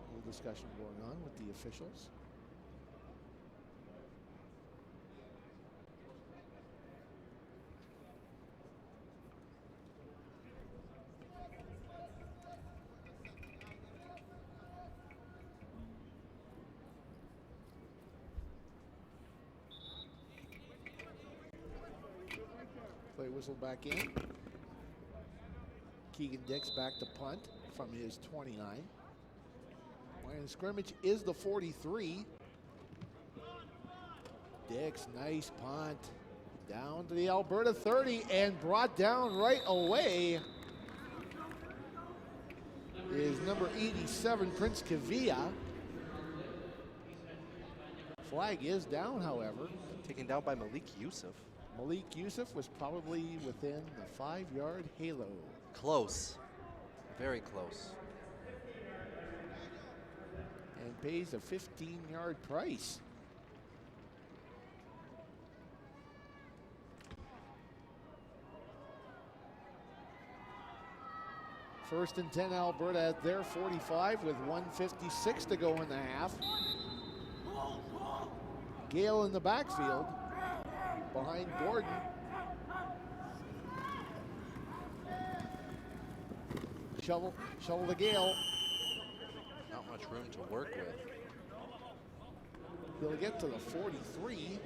A little discussion going on with the officials. Play whistle back in. Keegan Dix back to punt from his 29. Line of scrimmage is the 43. Dix, nice punt. Down to the Alberta 30 and brought down right away is number 87, Prince Kavia. Flag is down, however. Taken down by Malik Yusuf. Malik Yusuf was probably within the 5-yard halo. Close. Very close. And pays a 15-yard price. First and 10 Alberta at their 45 with 1:56 to go in the half. Gale in the backfield behind Gordon. Shovel to Gale. Not much room to work with. He'll get to the 43.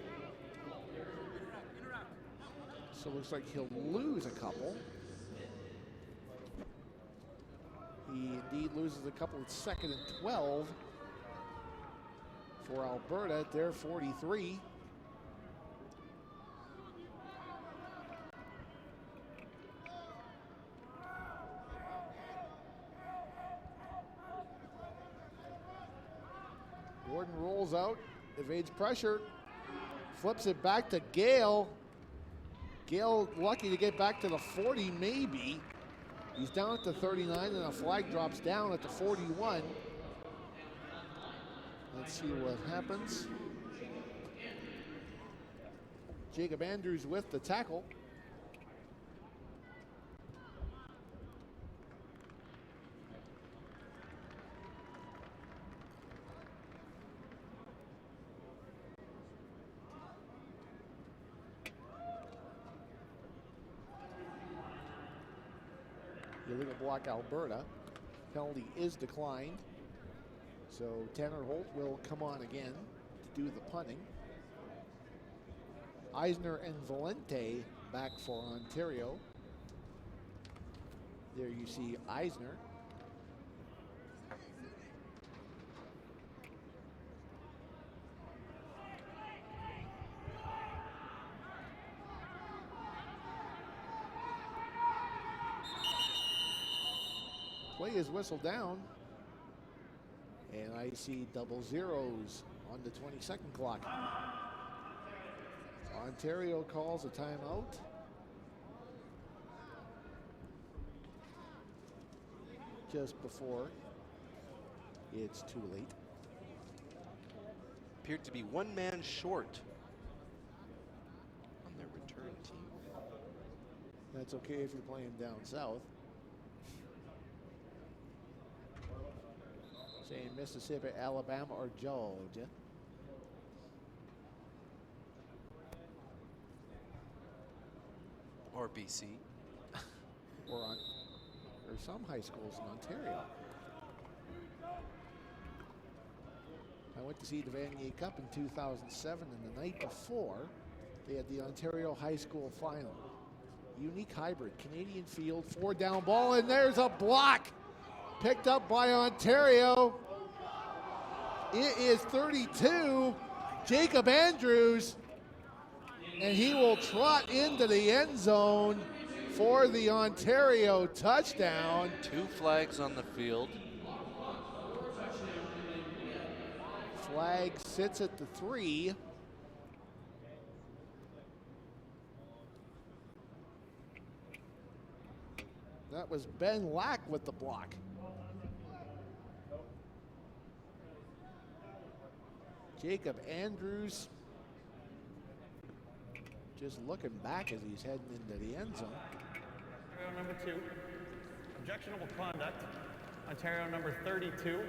So it looks like he'll lose a couple. He indeed loses a couple. It's second and 12 for Alberta at their 43. Gordon rolls out, evades pressure, flips it back to Gale. Gale lucky to get back to the 40 maybe. He's down at the 39 and a flag drops down at the 41. Let's see what happens. Jacob Andrews with the tackle. Illegal block Alberta. Penalty is declined. So Tanner Holt will come on again to do the punting. Eisner and Valente back for Ontario. There you see Eisner. Play is whistled down. And I see double zeros on the 22nd clock. Ontario calls a timeout. Just before it's too late. Appeared to be one man short on their return team. That's okay if you're playing down south. Saying Mississippi, Alabama, or Georgia. Or BC. or some high schools in Ontario. I went to see the Vanier Cup in 2007, and the night before, they had the Ontario High School Final. Unique hybrid, Canadian field, 4 down ball, and there's a block picked up by Ontario. It is 32, Jacob Andrews, and he will trot into the end zone for the Ontario touchdown. 2 flags on the field. Flag sits at the 3. That was Ben Lack with the block. Jacob Andrews just looking back as he's heading into the end zone. Ontario number 2, objectionable conduct. Ontario number 32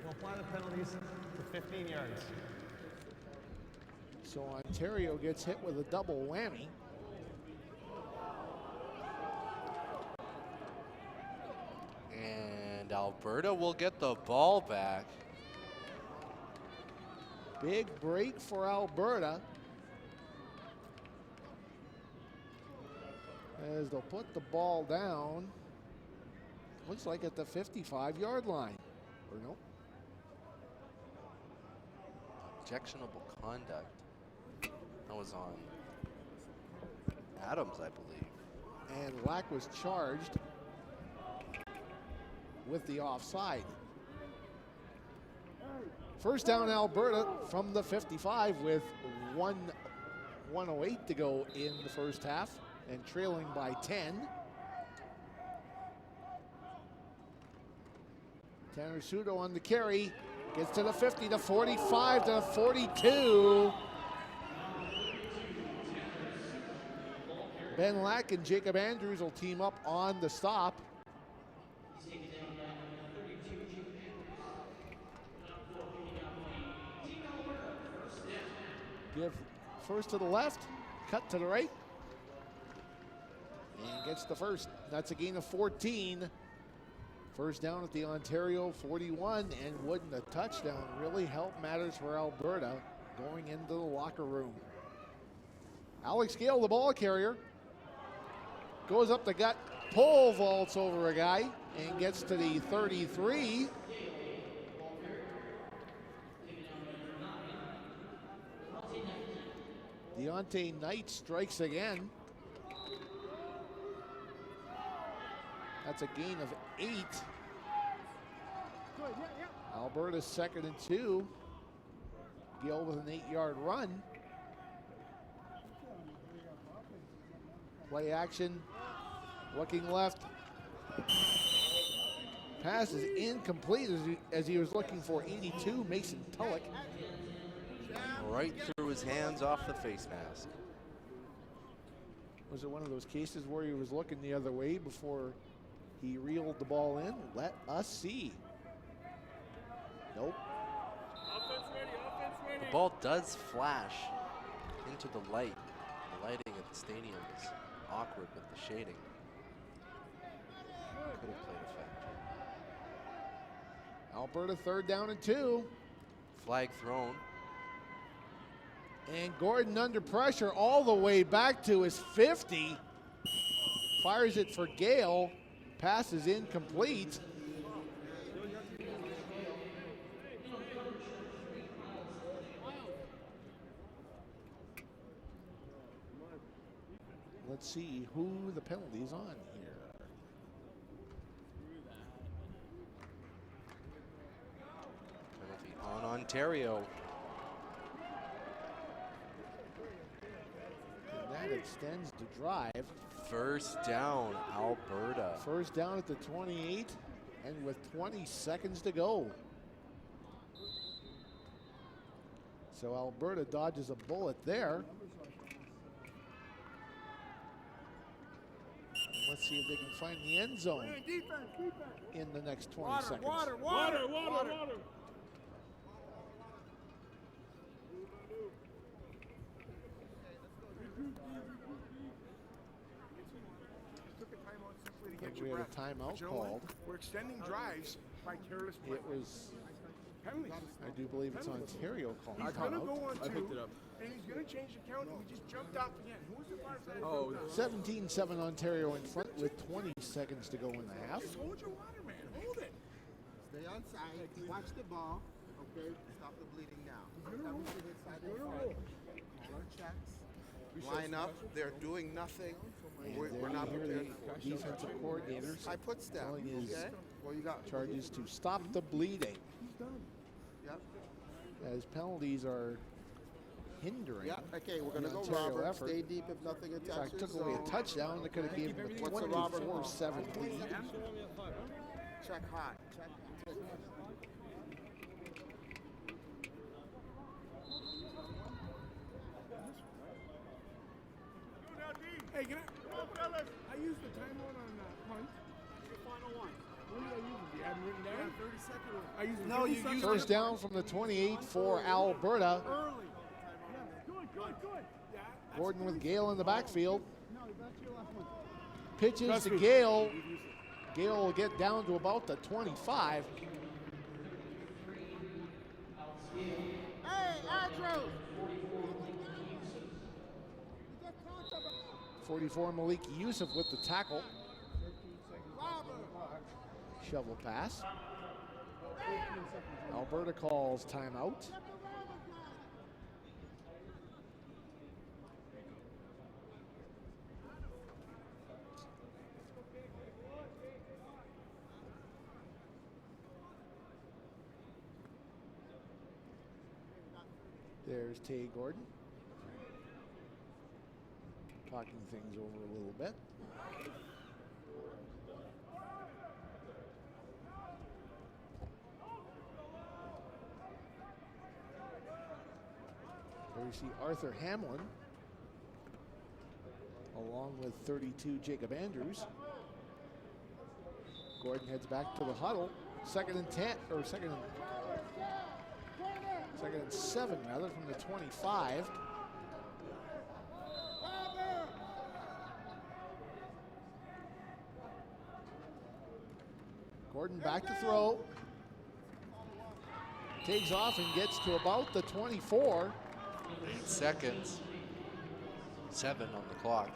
will apply the penalties to 15 yards. So Ontario gets hit with a double whammy. And Alberta will get the ball back. Big break for Alberta, as they'll put the ball down. Looks like at the 55-yard line. Or no? Objectionable conduct. That was on Adams, I believe. And Lack was charged with the offside. First down Alberta from the 55 with 1:08 to go in the first half and trailing by 10. Tanner Sudo on the carry, gets to the 50, to 45, to 42. Ben Lack and Jacob Andrews will team up on the stop. Give first to the left, cut to the right, and gets the first. That's a gain of 14. First down at the Ontario 41, and wouldn't a touchdown really help matters for Alberta going into the locker room. Alex Gale, the ball carrier, goes up the gut, pole vaults over a guy, and gets to the 33. Deontay Knight strikes again. That's a gain of 8. Alberta's 2nd and 2. Gill with an 8-yard run. Play action. Looking left. Pass is incomplete as he was looking for 82, Mason Tulloch. Right through his hands off the face mask. Was it one of those cases where he was looking the other way before he reeled the ball in? Let us see. Nope. The ball does flash into the light. The lighting at the stadium is awkward with the shading. Could have played a factor. Alberta 3rd down and 2. Flag thrown. And Gordon under pressure all the way back to his 50. Fires it for Gale. Pass is incomplete. Let's see who the penalty's on here. Ontario. And that extends the drive. First down, Alberta. First down at the 28, and with 20 seconds to go. So Alberta dodges a bullet there. And let's see if they can find the end zone in the next 20 seconds. Water. Took a timeout simply to I get think we your had a breath. timeout Gentlemen, called. we're extending drives by careless play. It was, Penalties. I do believe it's Ontario calling He's going to timeout. go on two, and he's going to change the count, and we just jumped off again. Who was the far side? Oh, 17-7 Ontario in front with 20 seconds to go in the half. Just hold your water, man. Hold it. Stay on side. Watch the ball. Okay. Stop the bleeding now. Everything hit side by side. All our checks. Line up. They're doing nothing. We're There not you hear prepared the for it. defensive coordinators I put step. telling his Okay. Well, you got charges to stop the bleeding, Yep. as penalties are hindering. Yeah. Okay. We're gonna the go Ontario Robert. effort. Stay deep if nothing In attacks fact, your took away a zone. touchdown that could have given them a What's the Robert call? 24-7 lead. Check hot. Check. Hey, can I use the timeout on punt? Your final one. When did I use it? You haven't written down? 30-second one. I used the No, 30 you seconds. First down from the 28 for Alberta. Early. Good. Yeah. Gordon with Gale in the backfield. No, that's your last one. Pitches Trust to me. Gale. Gale will get down to about the 25. Hey, Andrew. 44 Malik Yusuf with the tackle. Shovel pass. Alberta calls timeout. There's Tay Gordon. Talking things over a little bit. There you see Arthur Hamlin, along with 32 Jacob Andrews. Gordon heads back to the huddle. Second and 10, or second and 7 rather, from the 25. Gordon back to throw. Takes off and gets to about the 24. 8 seconds. 7 on the clock.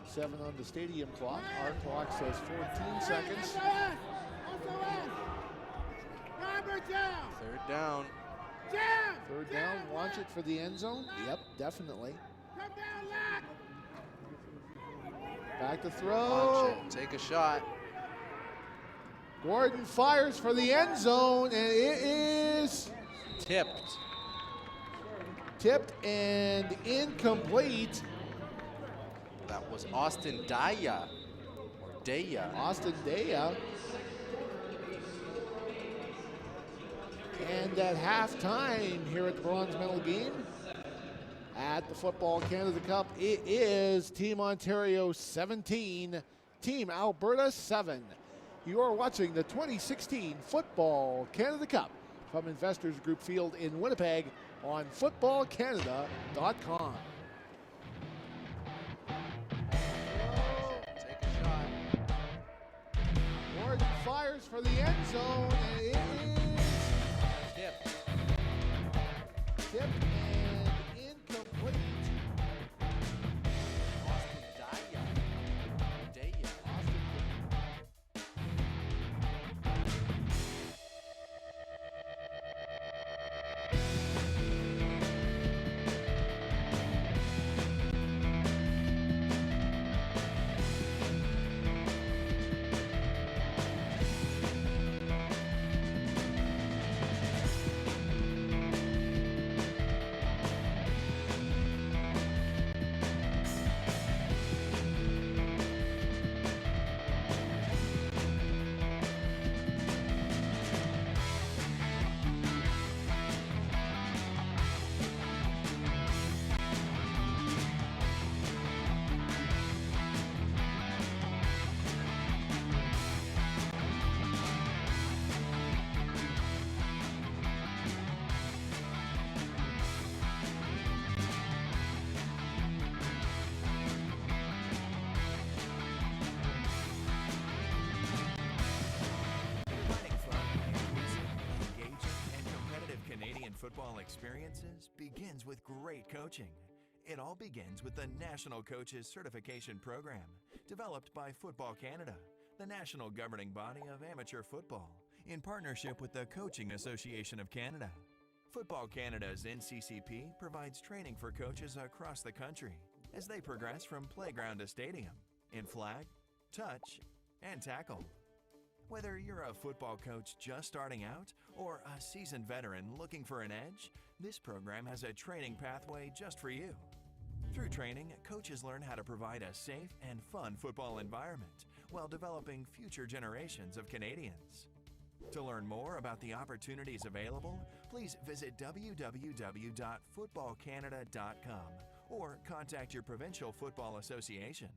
7 on the stadium clock. Our clock says 14 seconds. Third down. Third down, launch it for the end zone. Yep, definitely. Back to throw. Launch it. Take a shot. Gordon fires for the end zone, and it is Tipped. tipped and incomplete. That was Austin Daya. Or Daya. Austin Daya. And at halftime here at the bronze medal game at the Football Canada Cup, it is Team Ontario 17, Team Alberta 7. You are watching the 2016 Football Canada Cup from Investors Group Field in Winnipeg on footballcanada.com. Take a shot. Gordon fires for the end zone, and it is Tipped. tipped and incomplete. Austin Daya. Daya. football experiences begins with great coaching. It all begins with the National Coaches Certification Program, developed by Football Canada, the national governing body of amateur football, in partnership with the Coaching Association of Canada. Football Canada's NCCP provides training for coaches across the country as they progress from playground to stadium, in flag, touch, and tackle. Whether you're a football coach just starting out or a seasoned veteran looking for an edge, this program has a training pathway just for you. Through training, coaches learn how to provide a safe and fun football environment while developing future generations of Canadians. To learn more about the opportunities available, please visit www.footballcanada.com or contact your provincial football association.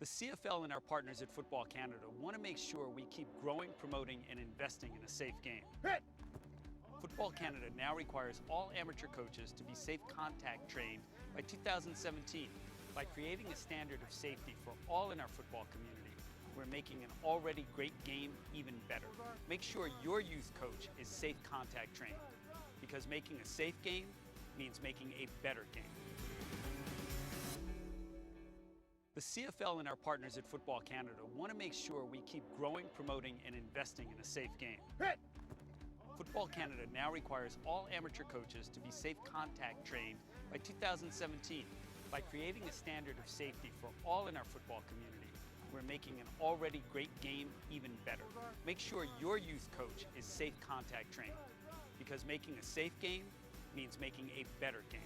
The CFL and our partners at Football Canada want to make sure we keep growing, promoting, and investing in a safe game. Football Canada now requires all amateur coaches to be safe contact trained by 2017. By creating a standard of safety for all in our football community, we're making an already great game even better. Make sure your youth coach is safe contact trained, because making a safe game means making a better game. The CFL and our partners at Football Canada want to make sure we keep growing, promoting, and investing in a safe game. Football Canada now requires all amateur coaches to be safe contact trained by 2017. By creating a standard of safety for all in our football community, we're making an already great game even better. Make sure your youth coach is safe contact trained, because making a safe game means making a better game.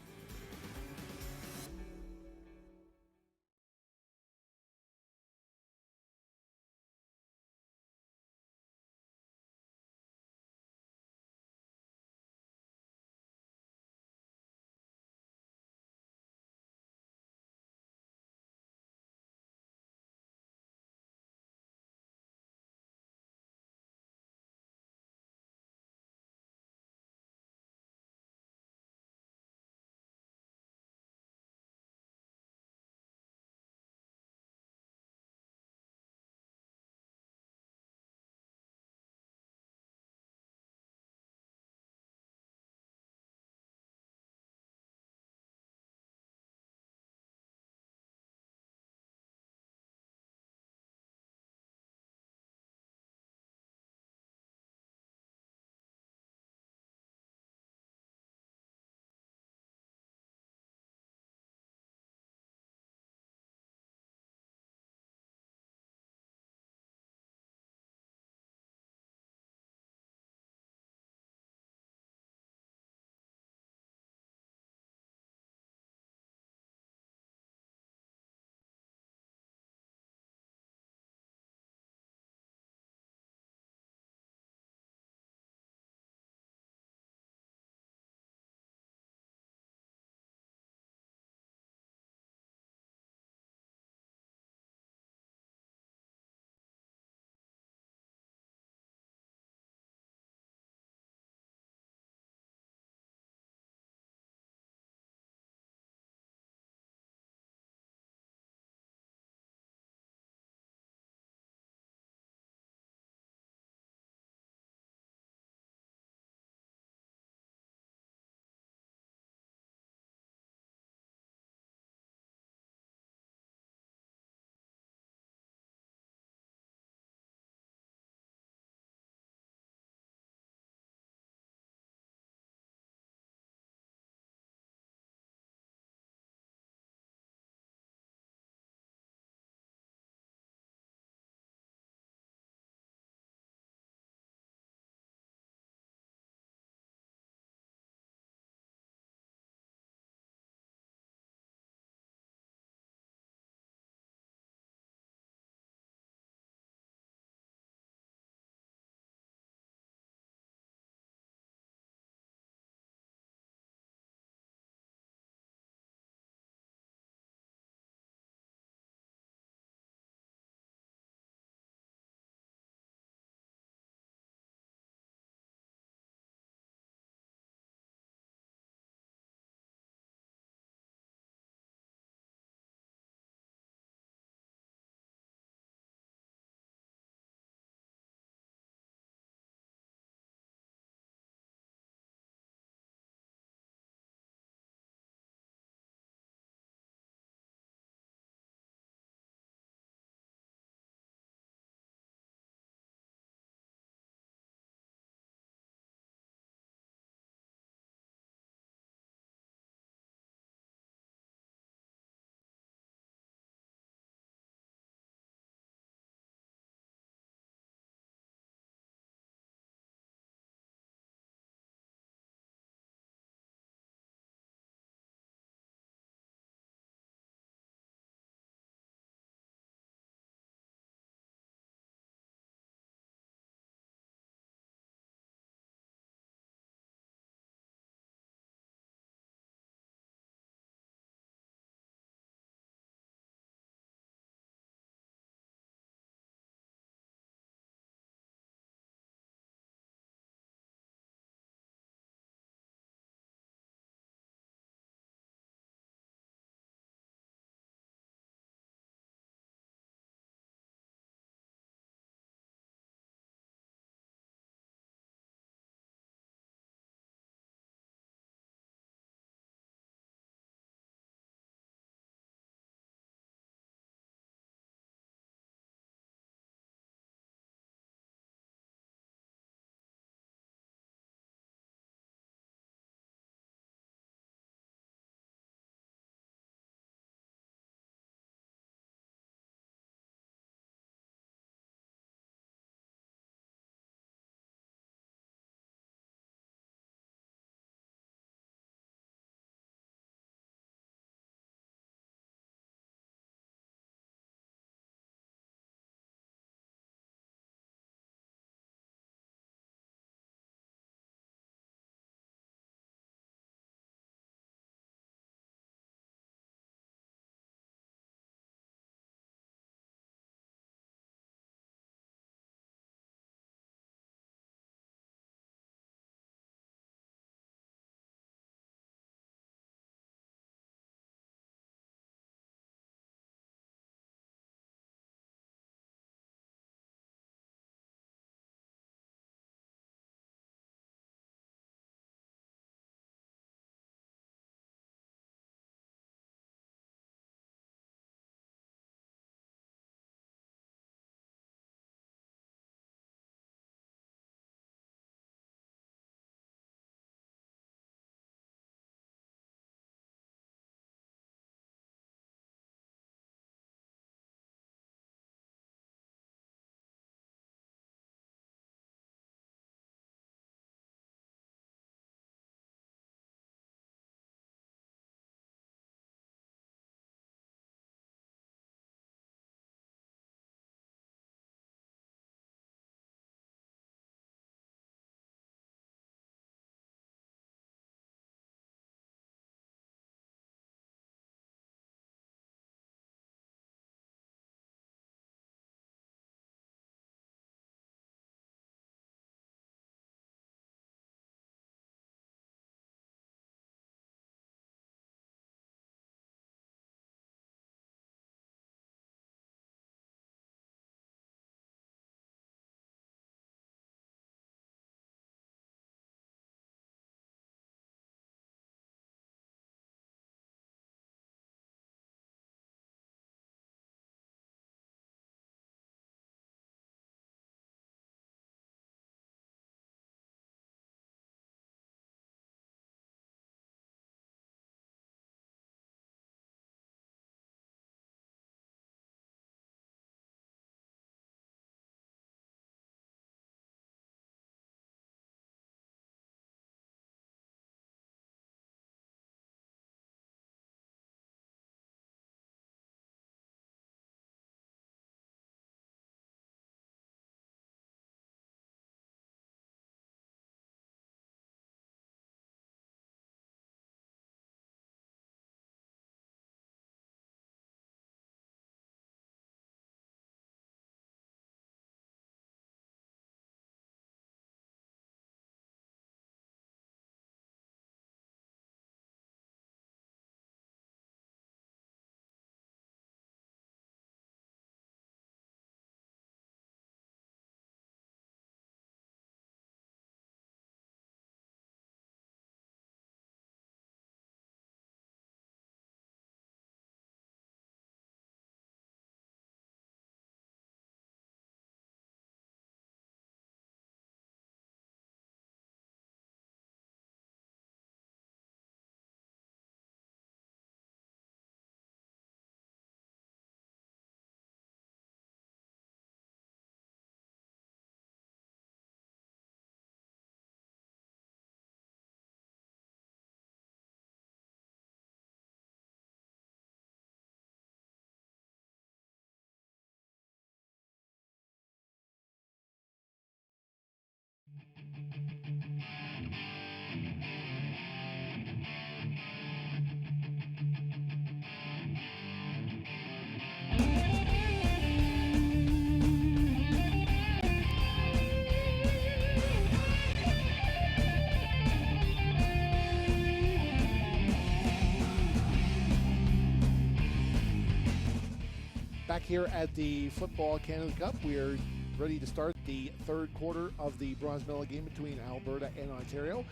Back here at the Football Canada Cup, we are ready to start the third quarter of the bronze medal game between Alberta and Ontario.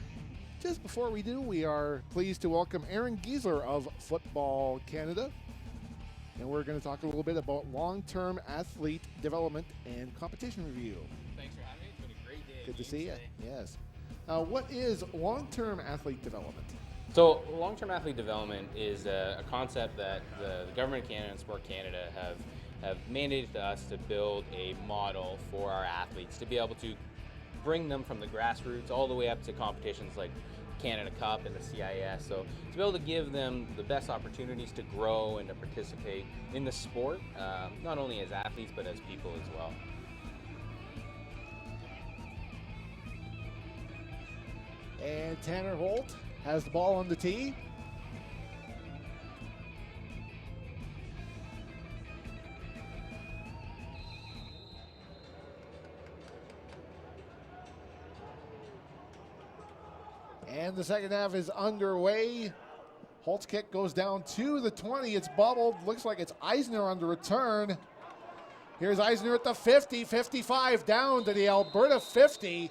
Just before we do, we are pleased to welcome Aaron Giesler of Football Canada. And we're going to talk a little bit about long-term athlete development and competition review. Thanks for having me. It's been a great day. Good to see you. Yes. What is long-term athlete development? So, long-term athlete development is a concept that the Government of Canada and Sport Canada have mandated to us to build a model for our athletes to be able to bring them from the grassroots all the way up to competitions like Canada Cup and the CIS. So to be able to give them the best opportunities to grow and to participate in the sport, not only as athletes but as people as well. And Tanner Holt has the ball on the tee. And the second half is underway. Holt's kick goes down to the 20. It's bobbled. Looks like it's Eisner on the return. Here's Eisner at the 50, 55, down to the Alberta 50.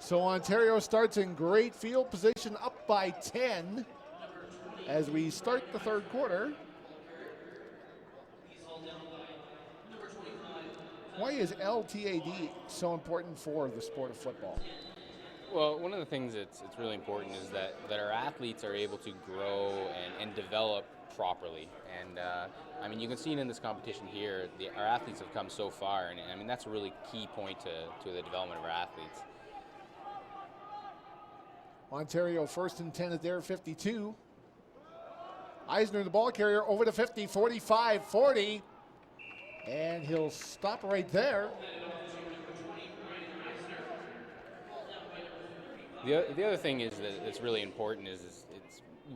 So Ontario starts in great field position, up by 10 as we start the third quarter. Why is LTAD so important for the sport of football? Well, one of the things that's really important is that our athletes are able to grow and develop properly. And I mean, you can see it in this competition here. Our athletes have come so far, and I mean that's a really key point to the development of our athletes. Ontario first and 10 at their 52. Eisner, the ball carrier, over to 50, 45, 40. And he'll stop right there. The other thing is that it's really important is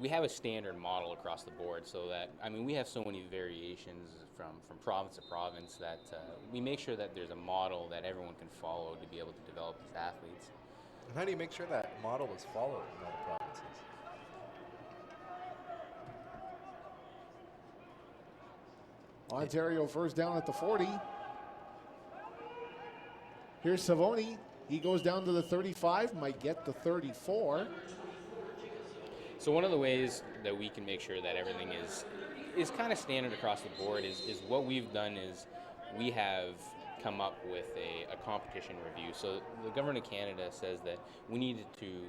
we have a standard model across the board, so that, I mean, we have so many variations from province to province that we make sure that there's a model that everyone can follow to be able to develop these athletes. And how do you make sure that model is followed in other provinces? Ontario first down at the 40. Here's Savoni. He goes down to the 35, might get the 34. So one of the ways that we can make sure that everything is kind of standard across the board is what we've done is we have come up with a competition review. So the Government of Canada says that we needed to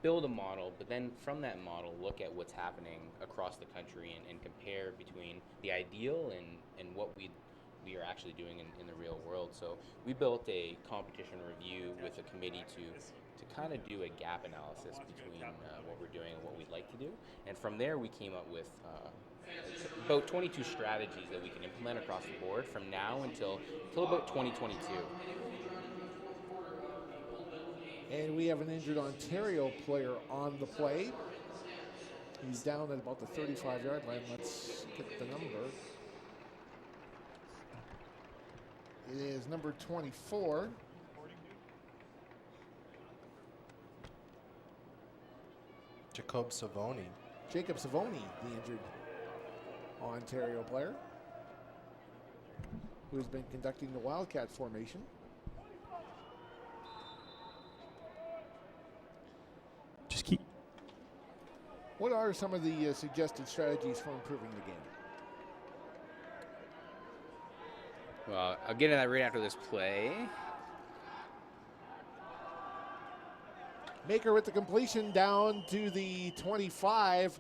build a model, but then from that model look at what's happening across the country and compare between the ideal and what we are actually doing in the real world. So we built a competition review with a committee to kind of do a gap analysis between what we're doing and what we'd like to do. And from there we came up with about 22 strategies that we can implement across the board from now until about 2022. And we have an injured Ontario player on the play. He's down at about the 35-yard line. Let's get the number. It is number 24. Jacob Savoni. Jacob Savoni, the injured Ontario player, who's been conducting the Wildcat formation. Just keep. What are some of the suggested strategies for improving the game? Well, I'll get into that right after this play. Maker with the completion down to the 25.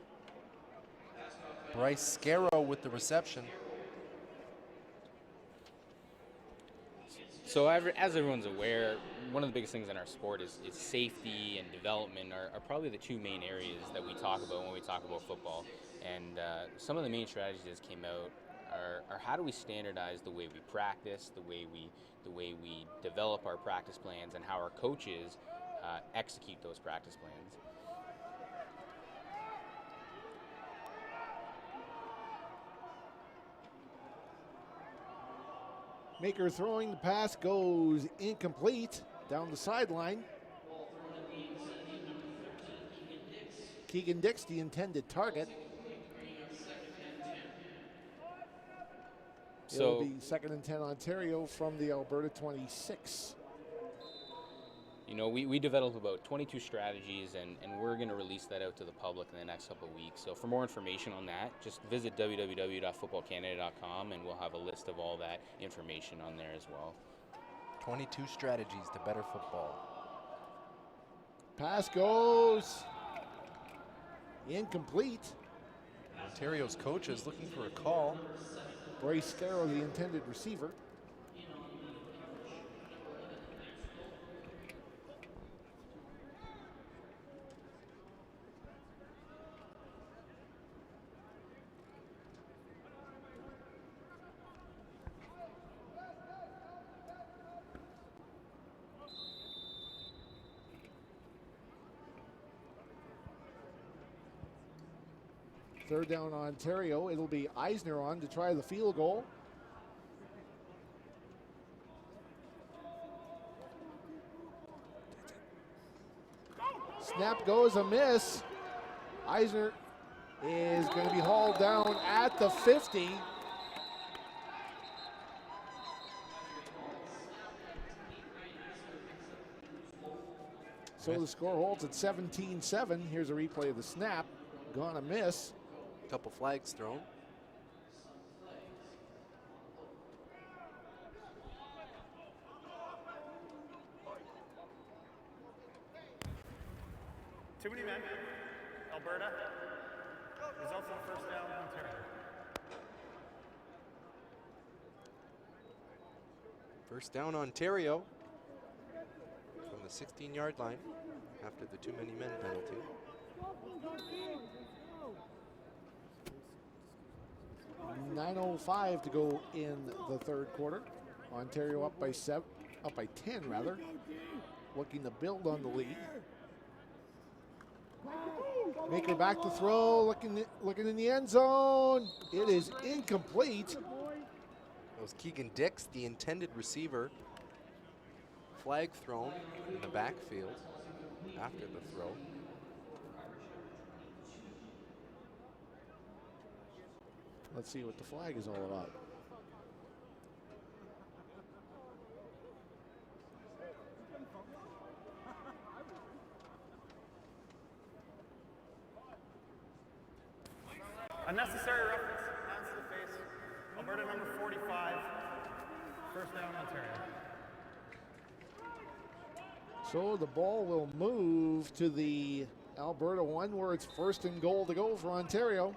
Bryce Scarrow with the reception. So as everyone's aware, one of the biggest things in our sport is safety and development are probably the two main areas that we talk about when we talk about football. And some of the main strategies that came out are how do we standardize the way we practice, the way we develop our practice plans, and how our coaches execute those practice plans. Maker throwing, the pass goes incomplete down the sideline. Keegan Dix, the intended target. It'll be 2nd and 10 Ontario from the Alberta 26. You know, we developed about 22 strategies, and we're going to release that out to the public in the next couple of weeks. So for more information on that, just visit www.footballcanada.com, and we'll have a list of all that information on there as well. 22 strategies to better football. Pass goes incomplete. Ontario's coach is looking for a call. Bryce Scarrow, the intended receiver. Third down Ontario. It'll be Eisner on to try the field goal. Snap goes a miss. Eisner is going to be hauled down at the 50. So the score holds at 17-7. Here's a replay of the snap. Gonna miss. Couple flags thrown. Too many men. Alberta. Results in first down, Ontario. First down Ontario from the 16-yard line after the too many men penalty. .905 to go in the third quarter. Ontario up by 10 rather. Looking to build on the lead. Maker back to throw, looking in the end zone. It is incomplete. That was Keegan Dix, the intended receiver. Flag thrown in the backfield after the throw. Let's see what the flag is all about. Unnecessary reference, hands to the face. Alberta number 45, first down Ontario. So the ball will move to the Alberta 1 where it's 1st and goal to go for Ontario.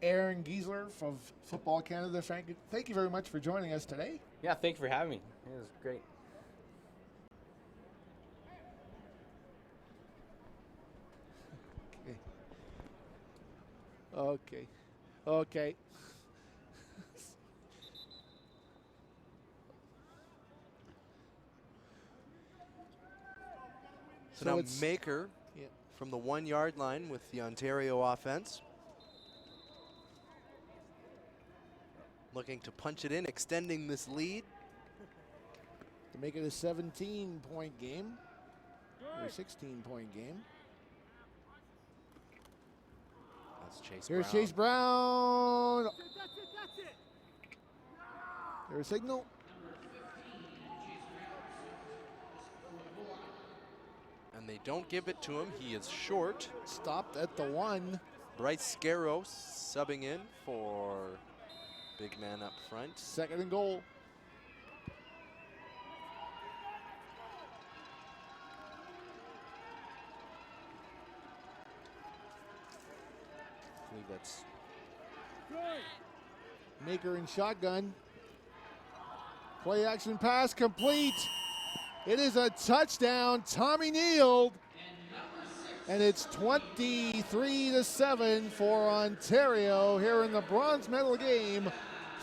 Aaron Giesler from Football Canada. Thank you very much for joining us today. Yeah, thank you for having me. It was great. Okay. So now Maker from the 1-yard line with the Ontario offense. Looking to punch it in, extending this lead. To make it a 17-point game, or a 16-point game. That's Chase Here's Brown. Chase Brown. There's a signal. And they don't give it to him. He is short. Stopped at the 1. Bryce Scarrow subbing in for big man up front. 2nd and goal. I believe that's Maker in shotgun. Play action pass complete. It is a touchdown, Tommy Neal. And it's 23-7 for Ontario here in the bronze medal game.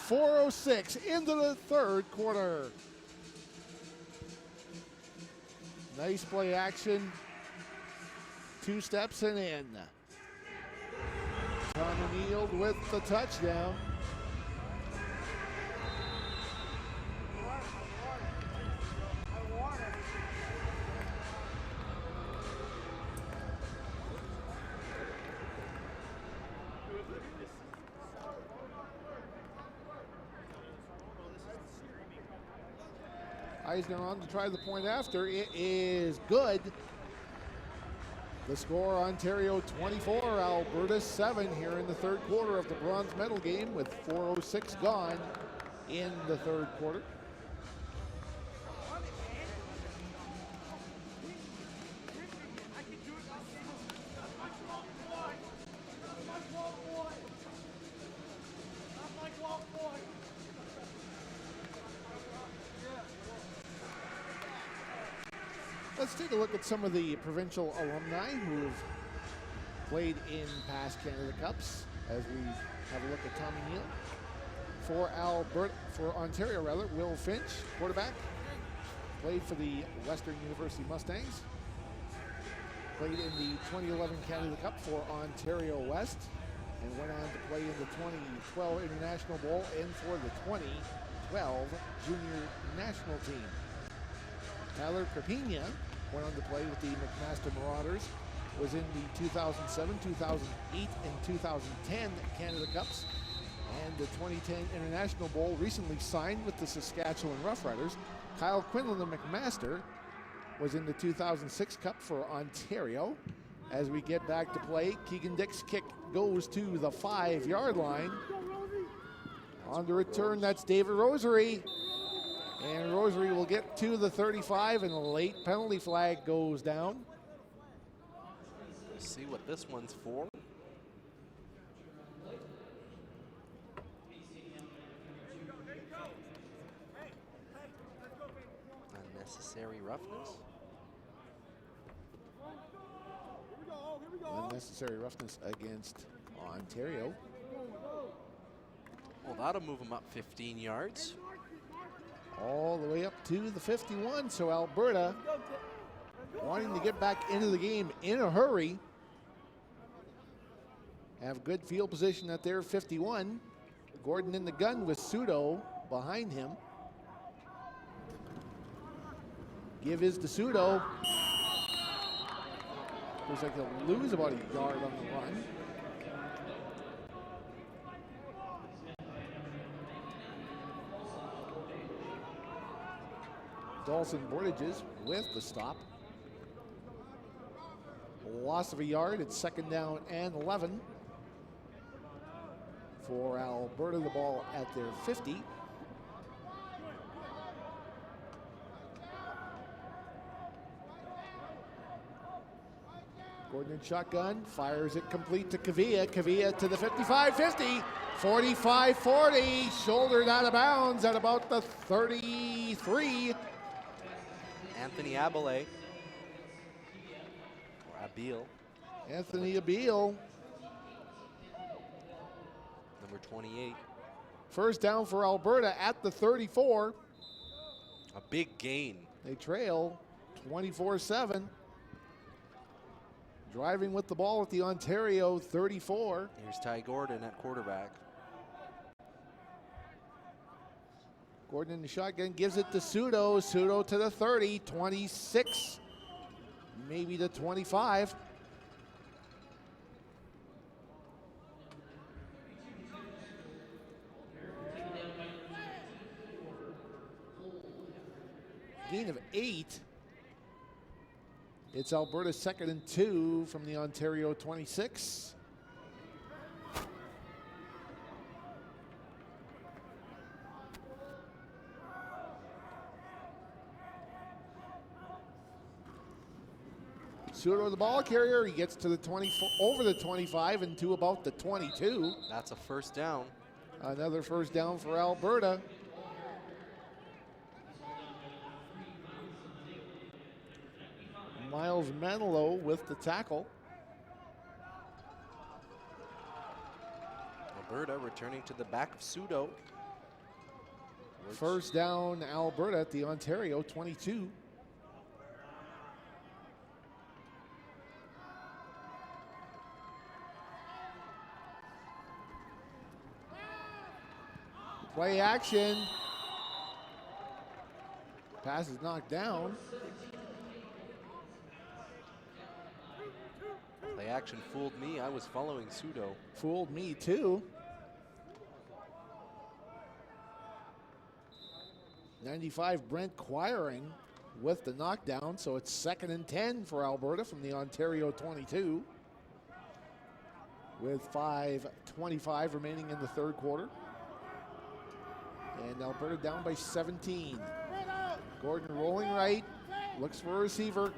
4:06 into the third quarter. Nice play action. 2 steps and in. Tommy Neal with the touchdown. Eisner on to try the point after. It is good. The score, Ontario 24, Alberta 7 here in the third quarter of the bronze medal game with 4:06 gone in the third quarter. Let's take a look at some of the provincial alumni who've played in past Canada Cups as we have a look at Tommy Neal. For Ontario, Will Finch, quarterback, played for the Western University Mustangs. Played in the 2011 Canada Cup for Ontario West and went on to play in the 2012 International Bowl and for the 2012 Junior National Team. Tyler Crapina went on to play with the McMaster Marauders, was in the 2007, 2008, and 2010 Canada Cups, and the 2010 International Bowl. Recently signed with the Saskatchewan Roughriders. Kyle Quinlan of McMaster was in the 2006 Cup for Ontario. As we get back to play, Keegan Dick's kick goes to the 5-yard line. On the return, that's David Rosary. And Rosary will get to the 35, and a late penalty flag goes down. We'll see what this one's for. Unnecessary roughness. Unnecessary roughness against Ontario. Well, that'll move them up 15 yards. All the way up to the 51. So Alberta wanting to get back into the game in a hurry. Have good field position at their 51. Gordon in the gun with Sudo behind him. Give is to Sudo. Looks like they'll lose about a yard on the run. Dawson Bordages with the stop. Loss of a yard. It's second down and 11. For Alberta, the ball at their 50. Gordon in shotgun, fires it complete to Kavia. Kavia to the 55-50, 45-40, shouldered out of bounds at about the 33. Anthony Abele, or Abil. Anthony Abil. Number 28. First down for Alberta at the 34. A big gain. They trail 24-7. Driving with the ball at the Ontario 34. Here's Ty Gordon at quarterback. Gordon in the shotgun gives it to Sudo. Sudo to the 30, 26, maybe to 25. Gain of 8. It's Alberta's 2nd and 2 from the Ontario 26. Sudo the ball carrier. He gets to the 24, over the 25 and to about the 22. That's a first down. Another first down for Alberta. Miles Manilow with the tackle. Alberta returning to the back of Pseudo. First down, Alberta at the Ontario 22. Play action. Pass is knocked down. Play action fooled me. I was following Pseudo. Fooled me too. 95 Brent Quiring with the knockdown, so it's 2nd and 10 for Alberta from the Ontario 22 with 5:25 remaining in the third quarter. And Alberta down by 17. Gordon rolling right, looks for a receiver.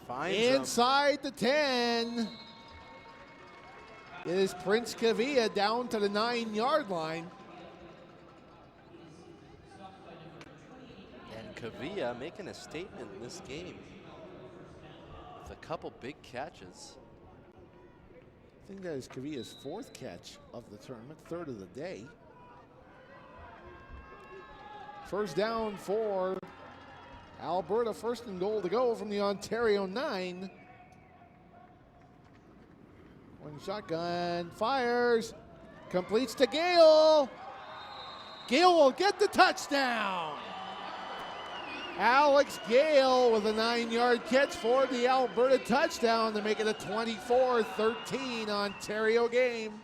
Finds inside the 10. It is Prince Kavia down to the 9-yard line. And Kavia making a statement in this game with a couple big catches. I think that is Kavia's 4th catch of the tournament, 3rd of the day. First down for Alberta, 1st and goal to go from the Ontario 9. One shotgun, fires, completes to Gale. Gale will get the touchdown. Alex Gale with a 9-yard catch for the Alberta touchdown to make it a 24-13 Ontario game.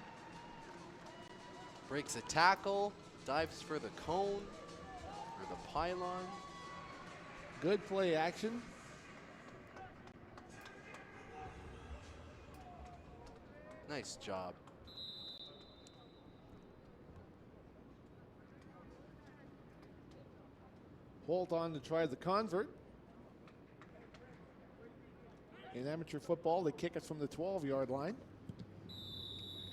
Breaks a tackle, dives for the cone, or the pylon. Good play action. Nice job. Holt on to try the convert. In amateur football, they kick it from the 12-yard line.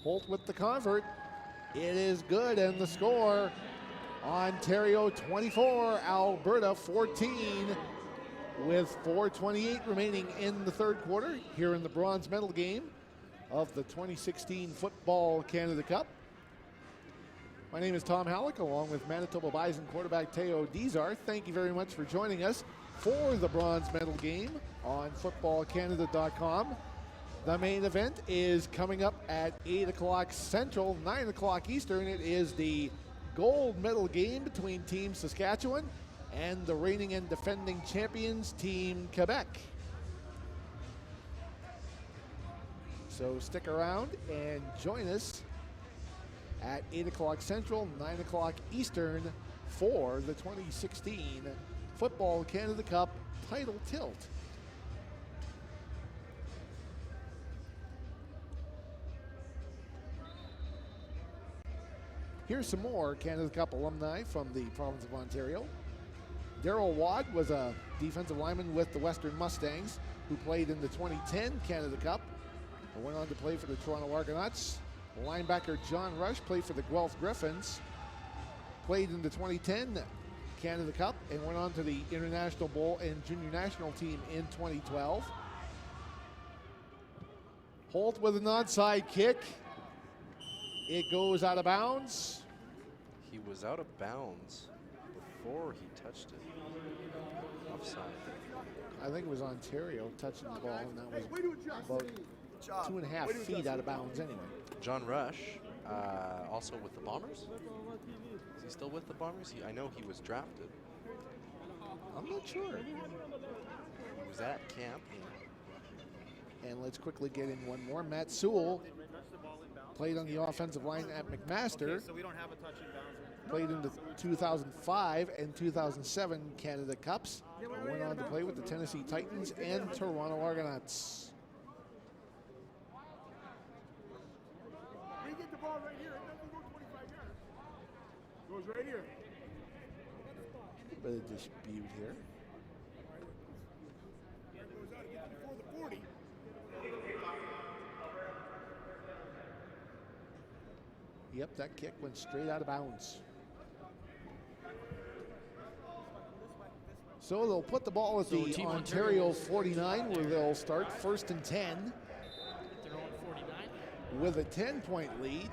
Holt with the convert. It is good, and the score, Ontario 24, Alberta 14, with 4:28 remaining in the third quarter here in the bronze medal game of the 2016 Football Canada Cup. My name is Tom Halleck, along with Manitoba Bison quarterback Teo Dizar. Thank you very much for joining us for the bronze medal game on footballcanada.com. The main event is coming up at 8 o'clock Central, 9 o'clock Eastern. It is the gold medal game between Team Saskatchewan and the reigning and defending champions, Team Quebec. So stick around and join us at 8 o'clock Central, 9 o'clock Eastern for the 2016 Football Canada Cup title tilt. Here's some more Canada Cup alumni from the province of Ontario. Darryl Wadd was a defensive lineman with the Western Mustangs who played in the 2010 Canada Cup and went on to play for the Toronto Argonauts. Linebacker John Rush played for the Guelph Griffins, played in the 2010 Canada Cup and went on to the International Bowl and Junior National team in 2012. Holt with an onside kick. It goes out of bounds. He was out of bounds before he touched it. Offside. I think it was Ontario touching the ball, and that was about 2.5 feet out of bounds anyway. John Rush, also with the Bombers. Is he still with the Bombers? I know he was drafted. I'm not sure. He was at camp. And let's quickly get in one more. Matt Sewell played on the offensive line at McMaster. Okay, so we don't have a touch in bounds. Played in the 2005 and 2007 Canada Cups. And went on to play with the Tennessee Titans and Toronto Argonauts. We get the ball right here. It doesn't go 25 yards. Goes right here. Bit of dispute here. It goes out. It gets before the 40. Yep, that kick went straight out of bounds. So they'll put the ball at the Team Ontario 49, where they'll start 1st and 10 At their own 49. with a 10-point lead.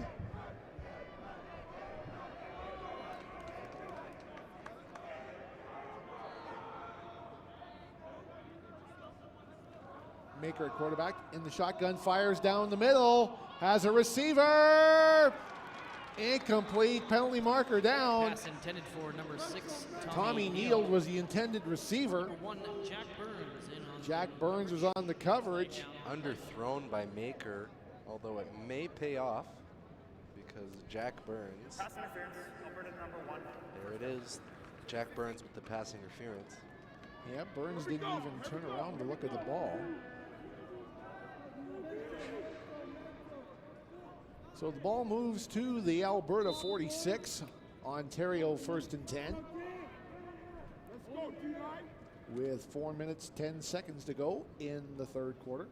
Maker at quarterback in the shotgun, fires down the middle, has a receiver. Incomplete, penalty marker down. Pass intended for number 6, Tommy Neal was the intended receiver. Number 1, Jack Burns in on Jack Burns was on the coverage. Underthrown by Maker, although it may pay off because Jack Burns. Pass interference, Alberta number 1. There it is. Jack Burns with the pass interference. Yeah, Burns didn't even turn around to look at the ball. So the ball moves to the Alberta 46, Ontario 1st and 10. With 4 minutes, 10 seconds to go in the third quarter.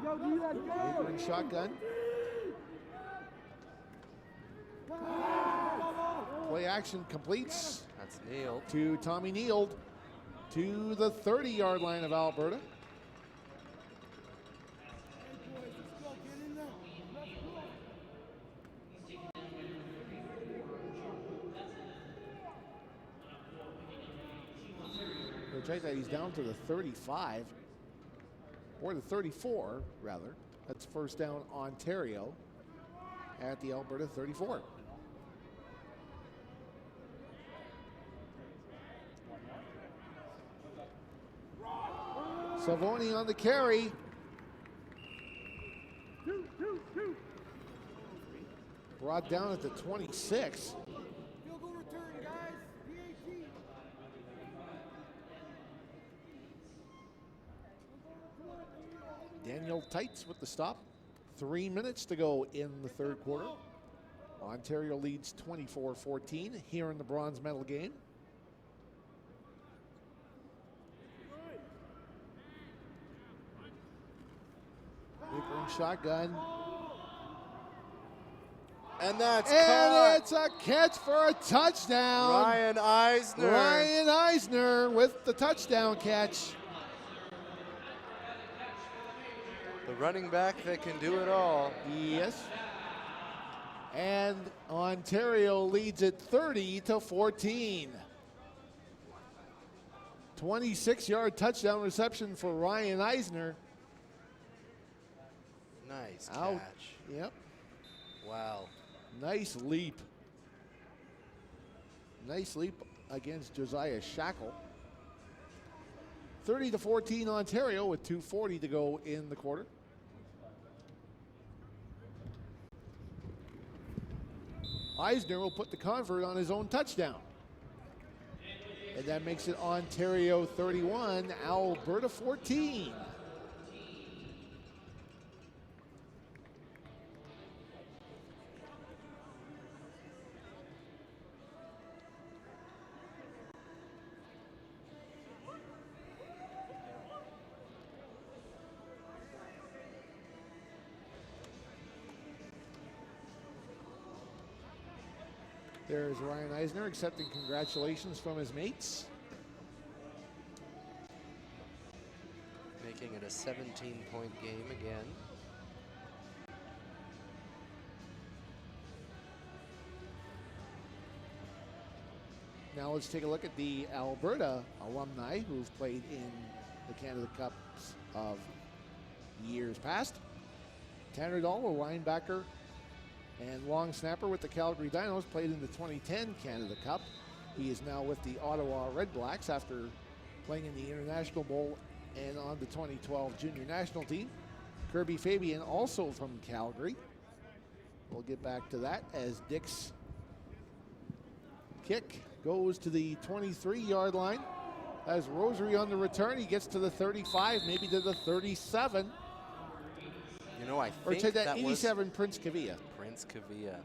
Maker in shotgun. Play action completes. That's Neal. To Tommy Neal to the 30-yard line of Alberta. Check that, he's down to the 35, or the 34, rather. That's first down Ontario at the Alberta 34. Savoni on the carry. Brought down at the 26. Field goal return, guys. PAT. Daniel Tights with the stop. 3 minutes to go in the third quarter. Ontario leads 24-14 here in the bronze medal game. Maker in shotgun. And that's and caught. It's a catch for a touchdown. Ryan Eisner. Ryan Eisner with the touchdown catch. The running back that can do it all. Yes. And Ontario leads it 30-14. 26-yard touchdown reception for Ryan Eisner. Nice Out. catch. Yep. Wow. Nice leap. Nice leap against Josiah Shackle. 30-14 Ontario with 2:40 to go in the quarter. Eisner will put the convert on his own touchdown. And that makes it Ontario 31, Alberta 14. There's Ryan Eisner accepting congratulations from his mates. Making it a 17-point game again. Now let's take a look at the Alberta alumni who've played in the Canada Cups of years past. Tanner Dahl, a linebacker and long snapper with the Calgary Dinos, played in the 2010 Canada Cup. He is now with the Ottawa Red Blacks after playing in the International Bowl and on the 2012 junior national team. Kirby Fabian, also from Calgary. We'll get back to that as Dick's kick goes to the 23-yard line. As Rosary on the return, he gets to the 35, maybe to the 37. You know, I Or think take that, that 87, was Prince Kavia. Prince Kavia.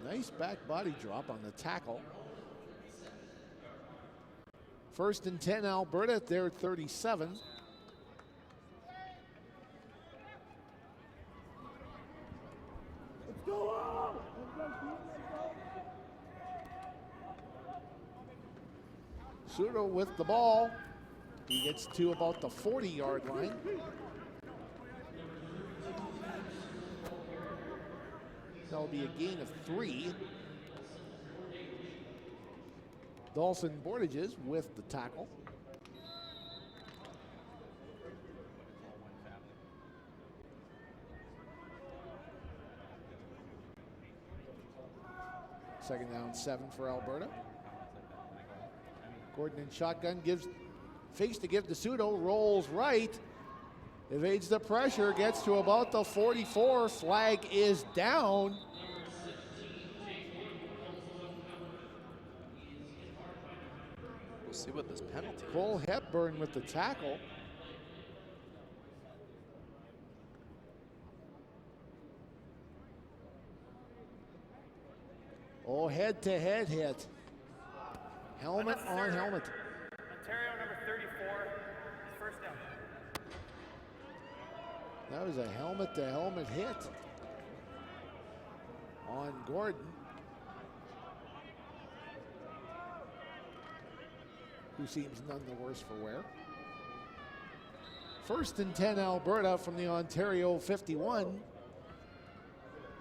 Nice back body drop on the tackle. First and 10 Alberta at their 37. Sudo with the ball. He gets to about the 40-yard line. That'll be a gain of 3. Dawson Bordages with the tackle. Second down, 7 for Alberta. Gordon in shotgun, gives fakes to give to Sudo, rolls right, evades the pressure, gets to about the 44. Flag is down. We'll see what this penalty is. Cole Hepburn with the tackle. Oh, head-to-head hit. Helmet on helmet. Ontario number 34, first down. That was a helmet-to-helmet hit on Gordon, who seems none the worse for wear. First and 10 Alberta from the Ontario 51.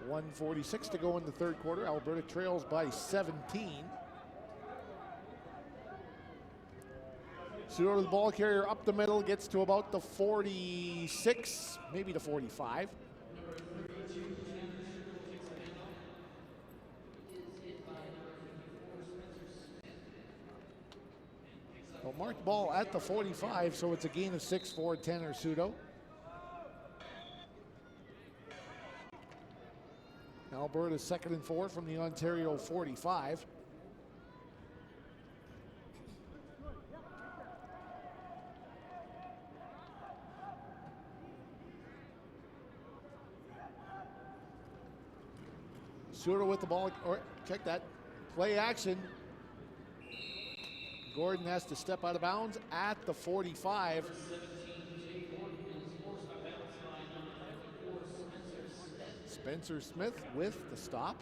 1:46 to go in the third quarter. Alberta trails by 17. Sudo to the ball carrier up the middle, gets to about the 46, maybe the 45. Well, marked ball at the 45, so it's a gain of 6 for Tanner Sudo. Alberta 2nd and 4 from the Ontario 45. Sudo with the ball, or check that, play action. Gordon has to step out of bounds at the 45. Spencer Smith with the stop.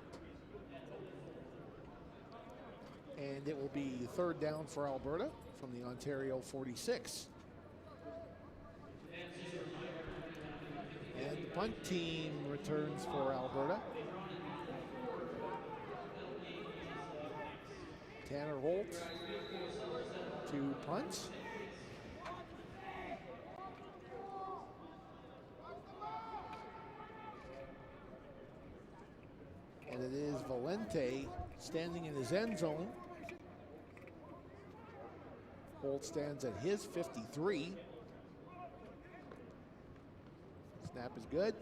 And it will be third down for Alberta from the Ontario 46. And the punt team returns for Alberta. Tanner Holt to punt. And it is Valente standing in his end zone. Holt stands at his 53. Snap is good.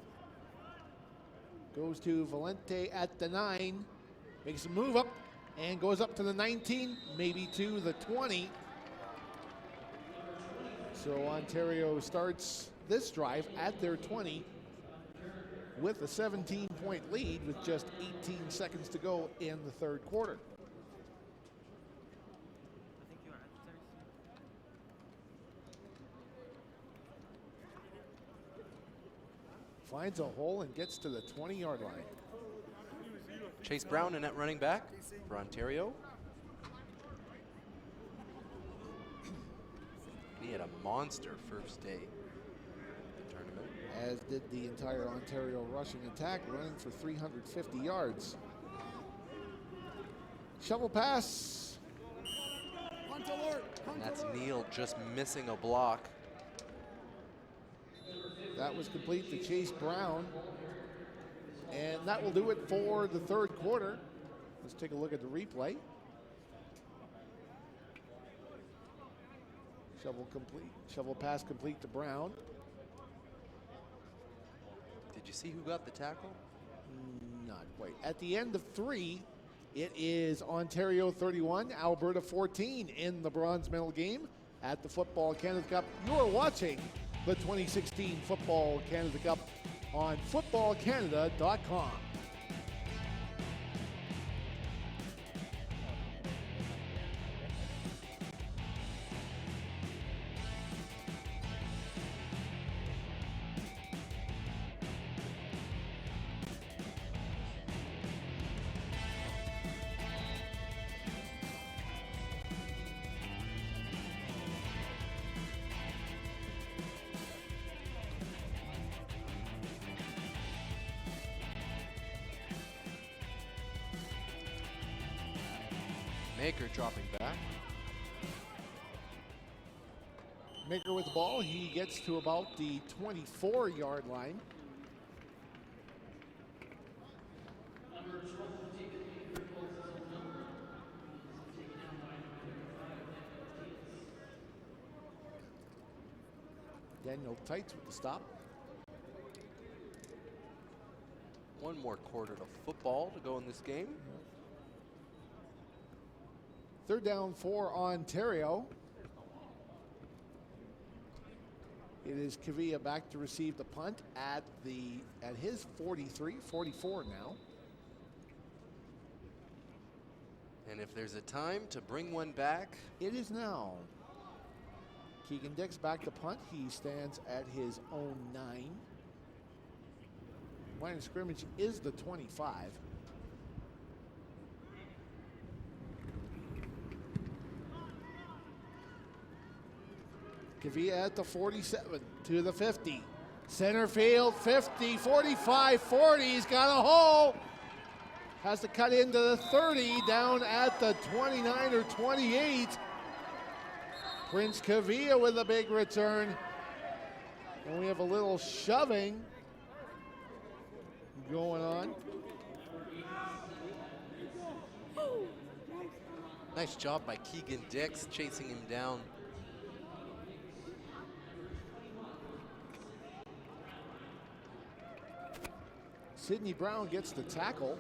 Goes to Valente at the 9. Makes a move up and goes up to the 19, maybe to the 20. So Ontario starts this drive at their 20 with a 17-point lead with just 18 seconds to go in the third quarter. Finds a hole and gets to the 20-yard line. Chase Brown in at running back for Ontario. He had a monster first day of the tournament. As did the entire Ontario rushing attack, running for 350 yards. Shovel pass. And that's Neal just missing a block. That was complete to Chase Brown. And that will do it for the third quarter. Let's take a look at the replay. Shovel pass complete to Brown. Did you see who got the tackle? Not quite. At the end of 3, it is Ontario 31, Alberta 14 in the bronze medal game at the Football Canada Cup. You're watching the 2016 Football Canada Cup on footballcanada.com. Maker dropping back. Maker with the ball. He gets to about the 24-yard line. Daniel Tights with the stop. One more quarter of football to go in this game. Third down for Ontario. It is Kavia back to receive the punt at his 43, 44 now. And if there's a time to bring one back, it is now. Keegan Dix back to punt. He stands at his own 9. Line of scrimmage is the 25. Kavia at the 47 to the 50. Center field, 50, 45, 40. He's got a hole. Has to cut into the 30, down at the 29 or 28. Prince Kavia with a big return. And we have a little shoving going on. Nice job by Keegan Dix chasing him down. Sidney Brown gets the tackle.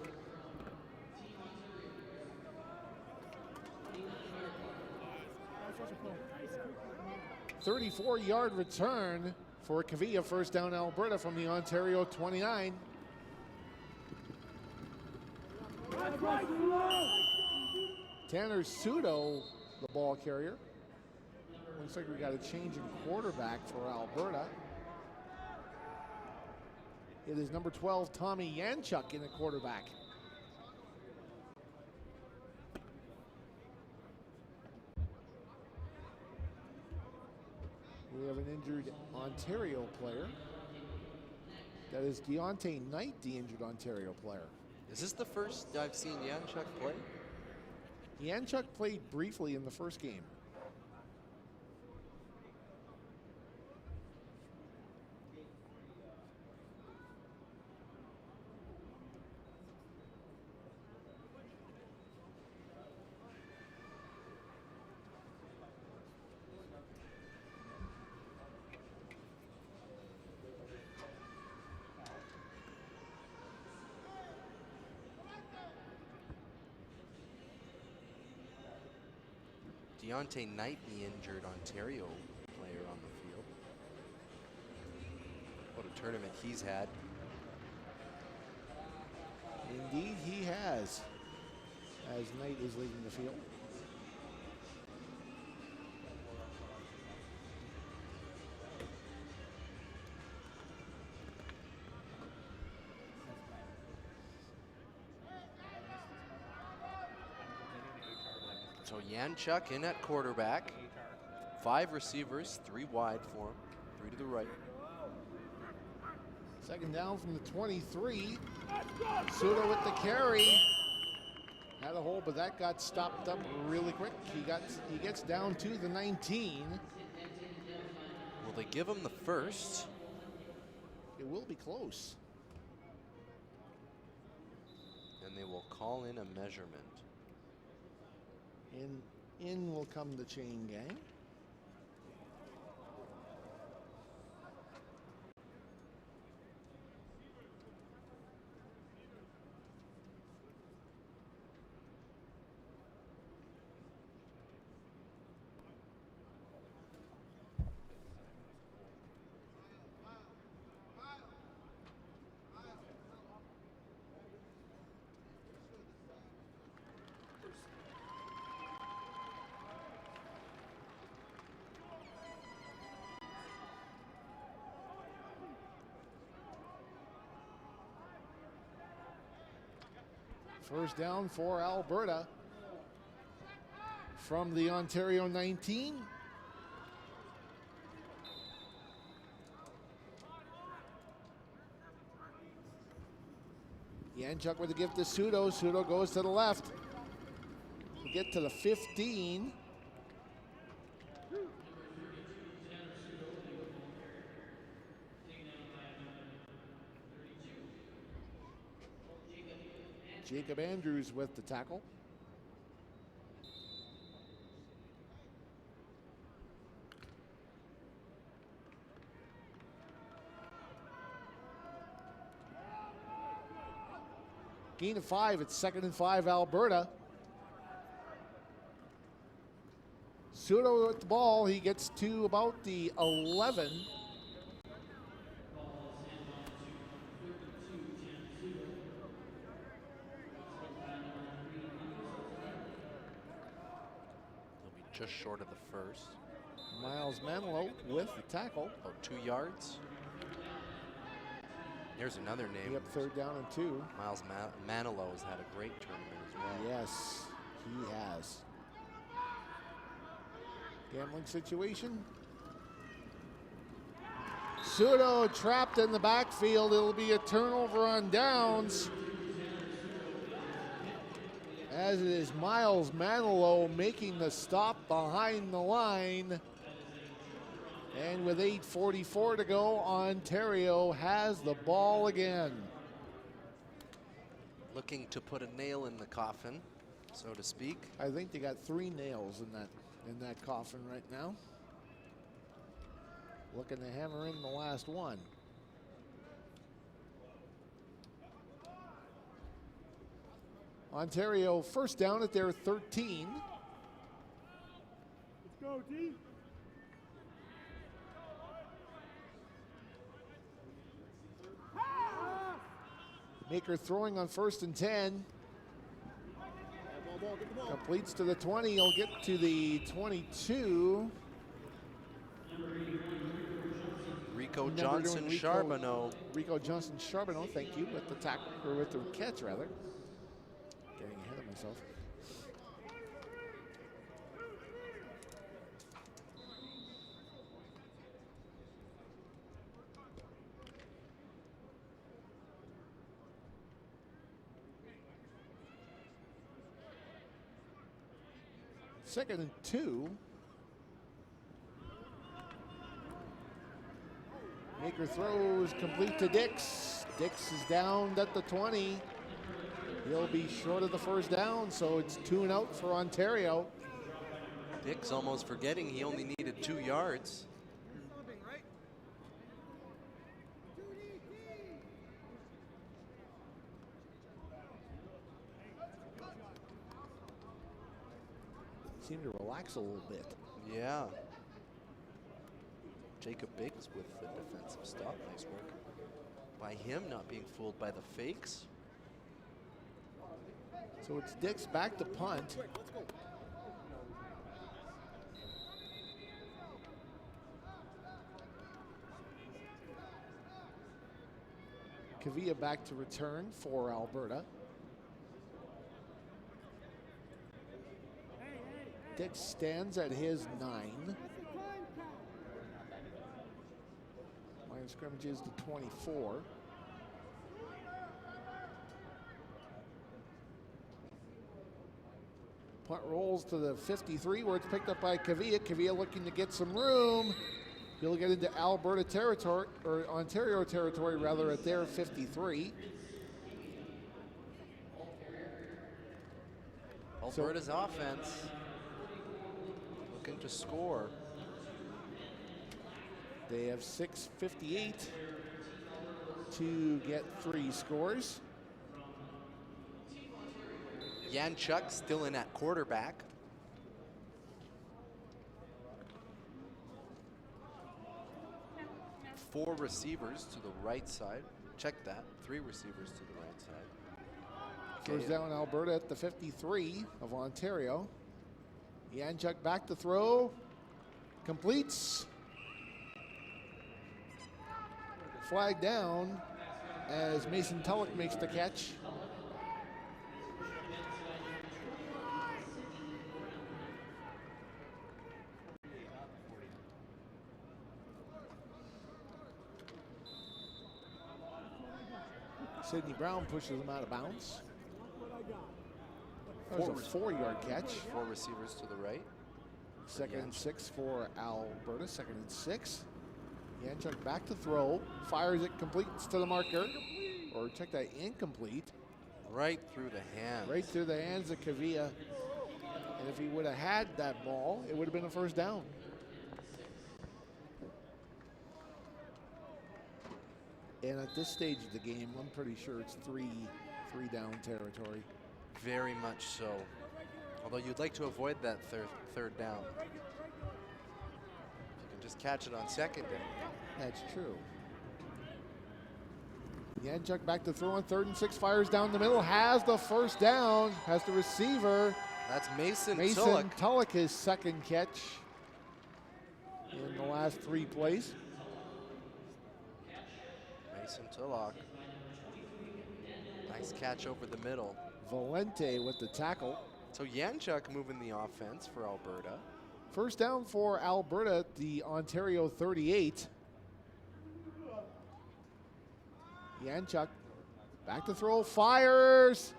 "34-yard return for Kavia, first down Alberta from the Ontario 29. Tanner Sudo, the ball carrier. Looks like we got a change in quarterback for Alberta. It is number 12, Tommy Yanchuk, in the quarterback. We have an injured Ontario player. That is Deontay Knight, the injured Ontario player. Is this the first I've seen Yanchuk play? Yanchuk played briefly in the first game. Deontay Knight, the injured Ontario player on the field. What a tournament he's had. Indeed he has, as Knight is leaving the field. So Yanchuk in at quarterback. 5 receivers, 3 wide for him, 3 to the right. Second down from the 23. Suda with the carry. Had a hole, but that got stopped up really quick. He gets down to the 19. Will they give him the first? It will be close. And they will call in a measurement. In will come the chain gang. First down for Alberta from the Ontario 19. Yanchuk with a gift to Sudo. Sudo goes to the left. He'll get to the 15. Jacob Andrews with the tackle. Gain of 5. It's 2nd and 5, Alberta. Sudo with the ball. He gets to about the 11. Just short of the first. Miles Manilow with the tackle. About 2 yards. There's another name. Yep, 3rd down and 2. Miles Manilow has had a great tournament as well. Yes, he has. Gambling situation. Sudo trapped in the backfield. It'll be a turnover on downs. As it is Miles Manilow making the stop behind the line. And with 8:44 to go, Ontario has the ball again. Looking to put a nail in the coffin, so to speak. I think they got 3 nails in that coffin right now. Looking to hammer in the last one. Ontario first down at their 13. Let's go, D. Maker throwing on 1st and 10. Completes to the 20. He'll get to the 22. Rico Johnson Charbonneau. Rico Johnson Charbonneau, thank you, with the tackle, or with the catch rather. Getting ahead of myself. Second and 2. Maker throws complete to Dix. Dix is down at the 20. He'll be short of the first down, so it's 2 and out for Ontario. Dix almost forgetting he only needed 2 yards. Seemed to relax a little bit. Yeah. Jacob Biggs with the defensive stop. Nice work by him, not being fooled by the fakes. So it's Dix back to punt. Kavia back to return for Alberta. Dix stands at his 9. Line of scrimmage is the 24. Punt rolls to the 53 where it's picked up by Kavia. Kavia looking to get some room. He'll get into Alberta territory, or Ontario territory rather, at their 53. Alberta's offense looking to score. They have 6:58 to get 3 scores. Yanchuk still in at quarterback. Four receivers to the right side. Check that. 3 receivers to the right side. Throws down Alberta at the 53 of Ontario. Yanchuk back to throw. Completes. Flag down as Mason Tulloch makes the catch. Sidney Brown pushes him out of bounds. That was a 4-yard catch. 4 receivers to the right. Second and 6 for Alberta. 2nd and 6. Yanchuk back to throw. Fires it, completes to the marker. Or check that, incomplete. Right through the hands. Right through the hands of Kavia. And if he would have had that ball, it would have been a first down. And at this stage of the game, I'm pretty sure it's three down territory. Very much so. Although you'd like to avoid that third down. If you can just catch it on 2nd down. That's true. Yanchuk back to throw on 3rd and 6, fires down the middle, has the first down, has the receiver. That's Mason Tulloch. Tulloch. His 2nd catch in the last 3 plays. Mason Tulloch. Nice catch over the middle. Valente with the tackle. So Yanchuk moving the offense for Alberta. First down for Alberta at the Ontario 38. Yanchuk back to throw, fires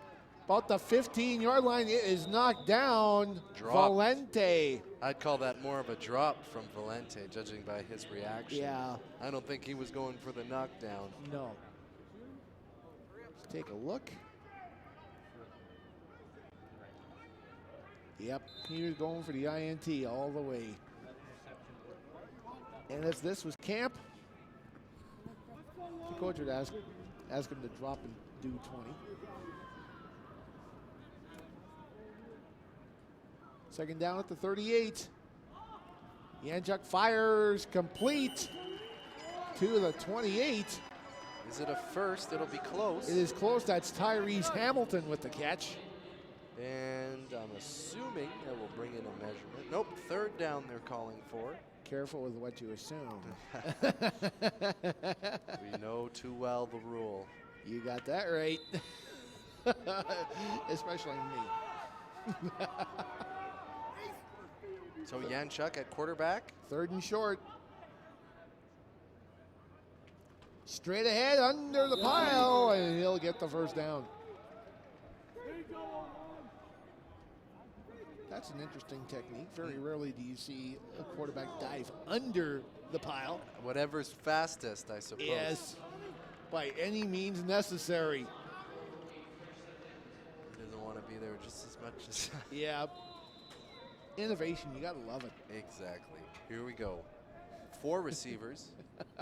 about the 15-yard line. It is knocked down. Dropped. Valente. I'd call that more of a drop from Valente, judging by his reaction. Yeah. I don't think he was going for the knockdown. No. Let's take a look. Yep, he was going for the INT all the way. And if this was camp, the coach would ask him to drop and do 20. Second down at the 38. Yanchuk fires, complete to the 28. Is it a first? It'll be close. It is close. That's Tyrese Hamilton with the catch. And I'm assuming that will bring in a measurement. Nope, 3rd down they're calling for. Careful with what you assume. We know too well the rule. You got that right. Especially me. So Yanchuk at quarterback. 3rd and short. Straight ahead under the pile, and he'll get the first down. That's an interesting technique. Very rarely do you see a quarterback dive under the pile. Whatever's fastest, I suppose. Yes, by any means necessary. He doesn't want to be there just as much as... Yeah. Innovation, you gotta love it. Exactly. Here we go. 4 receivers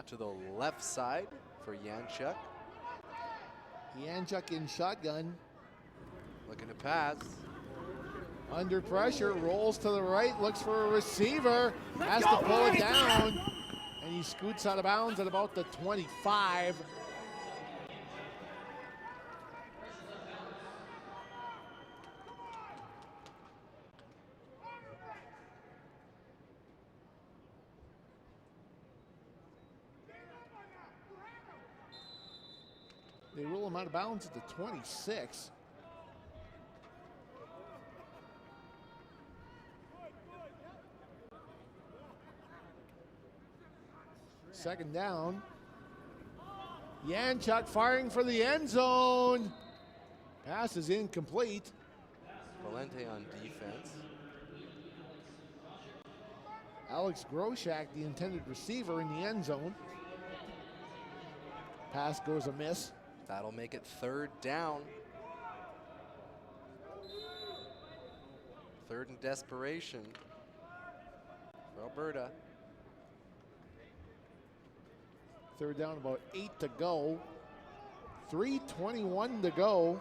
to the left side for Yanchuk. Yanchuk in shotgun. Looking to pass. Under pressure, rolls to the right, looks for a receiver, has to pull it down, and he scoots out of bounds at about the 25. They rule him out of bounds at the 26. Second down. Yanchuk firing for the end zone. Pass is incomplete. Valente on defense. Alex Groshak, the intended receiver, in the end zone. Pass goes amiss. That'll make it 3rd down. 3rd and desperation for Alberta. 3rd down, about 8 to go. 3:21 to go.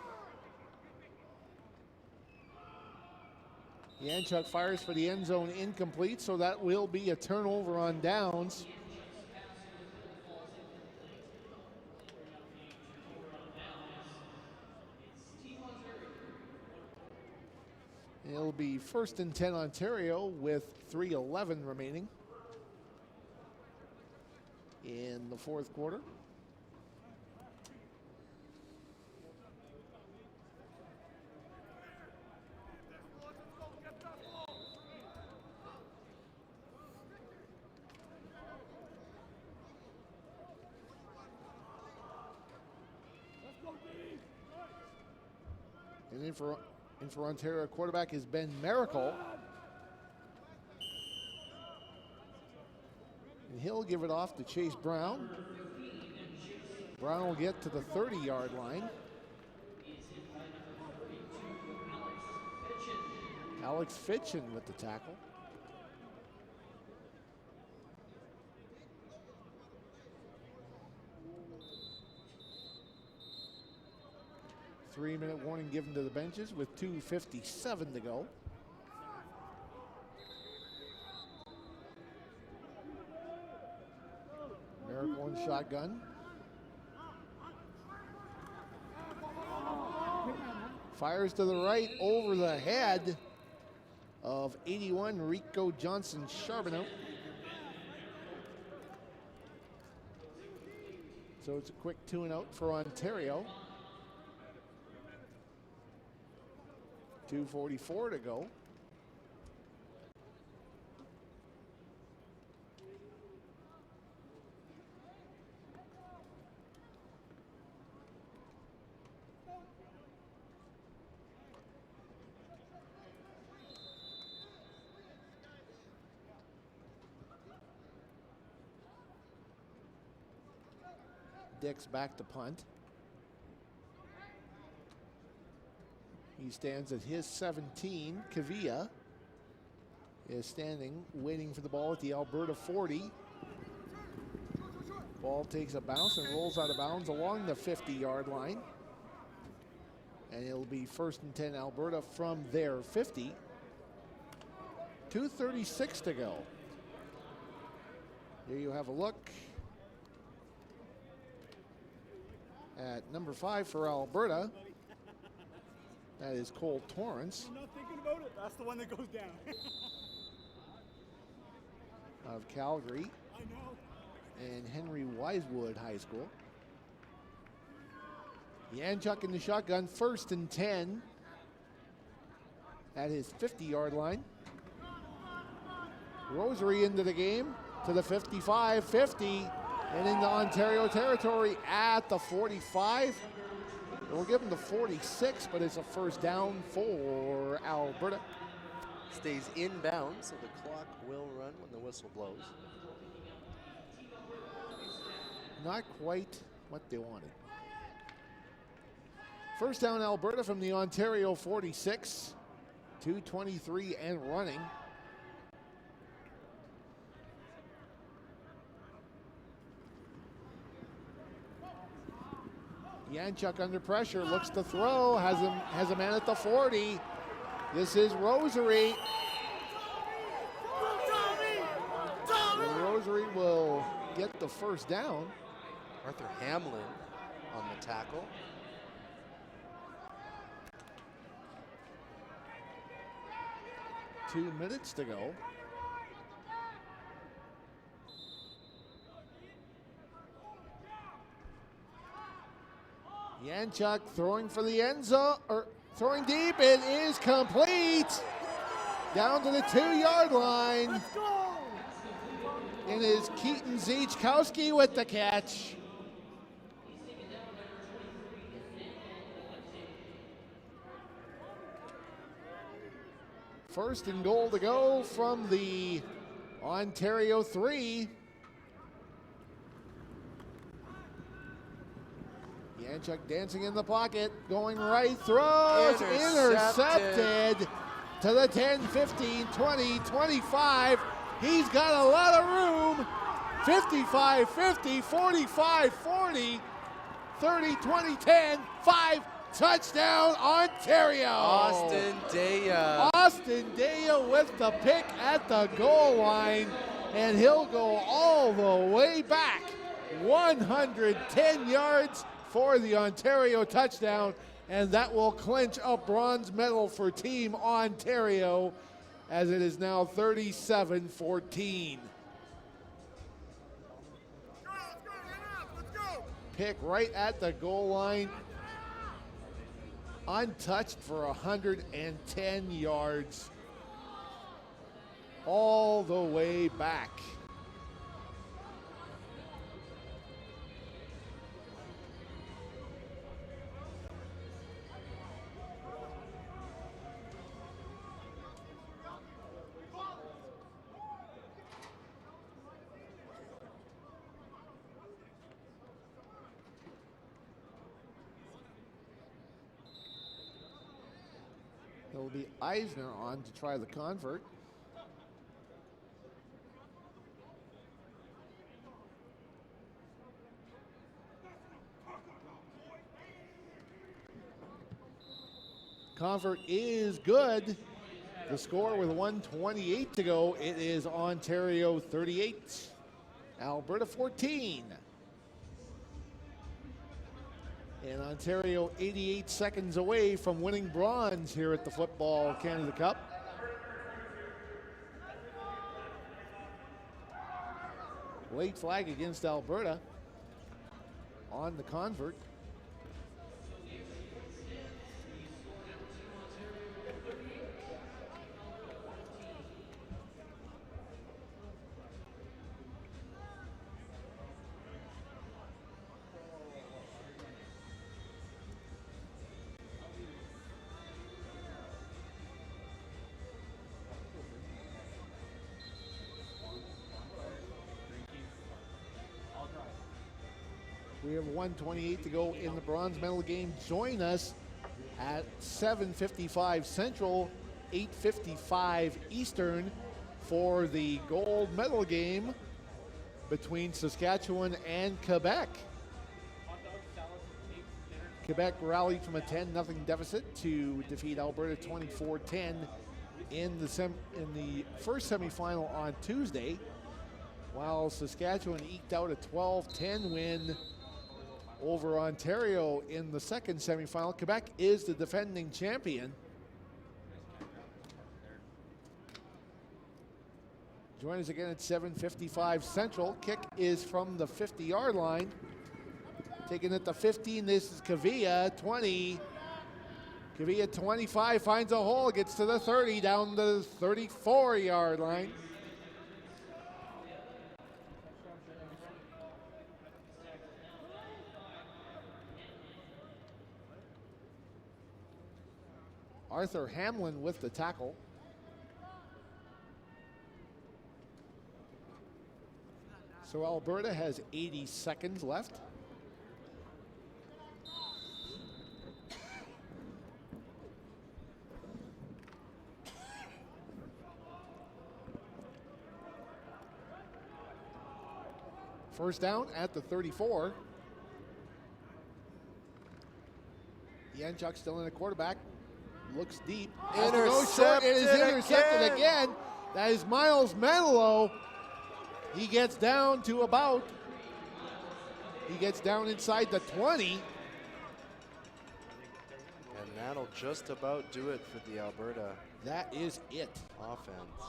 Yanchuk fires for the end zone, incomplete, so that will be a turnover on downs. It'll be 1st and 10 Ontario with 3:11 remaining in the 4th quarter. And then for And for Ontario, quarterback is Ben Miracle. And he'll give it off to Chase Brown. Brown will get to the 30-yard line. Alex Fitchin with the tackle. Three-minute warning given to the benches with 2:57 to go. Miracle in shotgun. Fires to the right over the head of 81 Rico Johnson Charbonneau. So it's a quick 2-and-out for Ontario. 2:44 to go. Dix back to punt. He stands at his 17. Kavia is standing, waiting for the ball at the Alberta 40. Ball takes a bounce and rolls out of bounds along the 50-yard line. And it'll be 1st and 10 Alberta from their 50. 2:36 to go. Here you have a look at number 5 for Alberta. That is Cole Torrance. I'm not thinking about it. That's the one that goes down. Of Calgary. I know. And Henry Wisewood High School. Yanchuk in the shotgun, 1st and 10 at his 50-yard line. Rosary into the game to the 55, 50, and into Ontario territory at the 45. We'll give him the 46, but it's a 1st down for Alberta. Stays inbound, so the clock will run when the whistle blows. Not quite what they wanted. 1st down Alberta from the Ontario 46. 2:23 and running. Yanchuk under pressure, looks to throw, has a man at the 40. This is Rosary. And Rosary will get the 1st down. Arthur Hamlin on the tackle. Two minutes to go. Yanchuk throwing for the end zone, or throwing deep. It is complete. Down to the 2-yard line. Let's go! It is Keaton Zichkowski with the catch. First and goal to go from the Ontario 3. Yanchuk dancing in the pocket, going right, throws, intercepted to the 10, 15, 20, 25. He's got a lot of room. 55, 50, 45, 40, 30, 20, 10, 5. Touchdown, Ontario. Austin Daya. Austin Daya with the pick at the goal line, and he'll go all the way back. 110 yards for the Ontario touchdown, and that will clinch a bronze medal for Team Ontario, as it is now 37-14. Let's go! Pick right at the goal line. Untouched for 110 yards. All the way back. It'll be Eisner on to try the convert. Convert is good. The score with 1:28 to go, it is Ontario 38, Alberta 14. And Ontario 88 seconds away from winning bronze here at the Football Canada Cup. Late flag against Alberta on the convert. We have 1:28 to go in the bronze medal game. Join us at 7:55 Central, 8:55 Eastern for the gold medal game between Saskatchewan and Quebec. Quebec rallied from a 10-0 deficit to defeat Alberta 24-10 in the first semifinal on Tuesday, while Saskatchewan eked out a 12-10 win over Ontario in the second semifinal. Quebec is the defending champion. Join us again at 7:55 Central. Kick is from the 50-yard line. Taking it to 15, this is Kavia, 20. Kavia 25, finds a hole, gets to the 30, down the 34-yard line. Arthur Hamlin with the tackle. So Alberta has 80 seconds left. First down at the 34. Yanchuk still in the quarterback. Looks deep. Intercepted. It is intercepted again. That is Miles Manilow. He gets down to about, he gets down inside the 20. And that'll just about do it for the Alberta. That is it. Offense.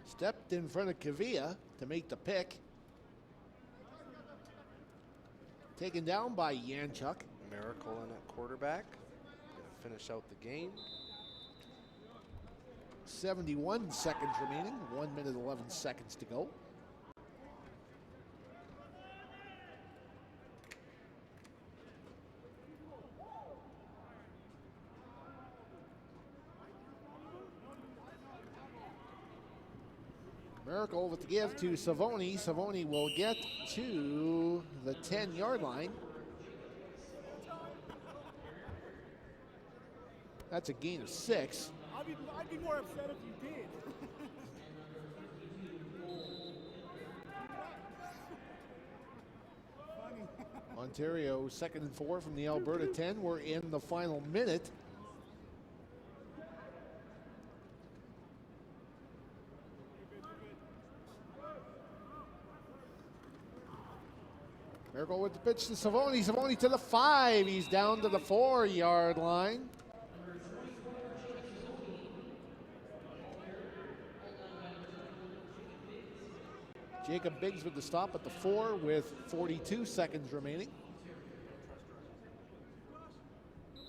Stepped in front of Kavia to make the pick. Taken down by Yanchuk. Miracle in at quarterback. Gonna finish out the game. 71 seconds remaining. 1 minute, 11 seconds to go. Miracle with the give to Savoni. Savoni will get to the 10-yard line. That's a gain of 6. I'd be more upset if you did. Ontario 2nd and 4 from the Alberta 10. We're in the final minute. Miracle with the pitch to Savoni. Savoni to the 5. He's down to the 4-yard line. Jacob Biggs with the stop at the 4 with 42 seconds remaining.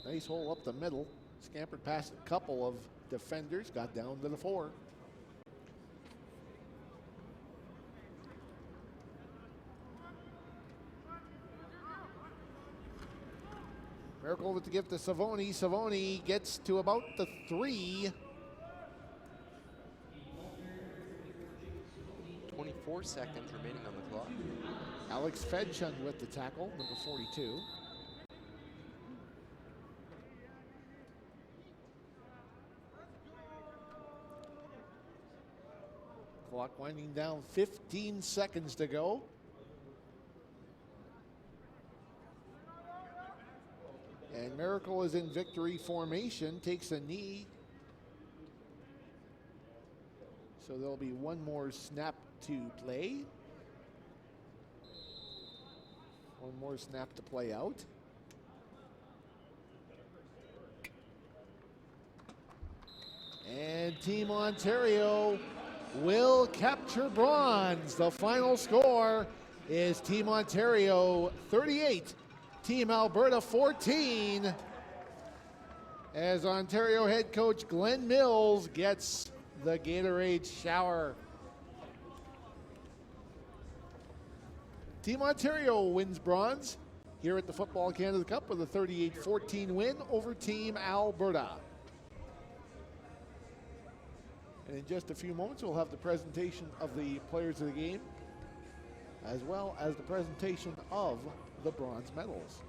Nice hole up the middle. Scampered past a couple of defenders, got down to the 4. Miracle with the gift to Savoni. Savoni gets to about the 3. 24 seconds remaining on the clock. Alex Fedchun with the tackle, number 42. Clock winding down, 15 seconds to go. And Miracle is in victory formation, takes a knee. So there'll be one more snap to play. One more snap to play out. And Team Ontario will capture bronze. The final score is Team Ontario 38, Team Alberta 14. As Ontario head coach Glenn Mills gets the Gatorade shower. Team Ontario wins bronze here at the Football Canada Cup with a 38-14 win over Team Alberta. And in just a few moments, we'll have the presentation of the players of the game, as well as the presentation of the bronze medals.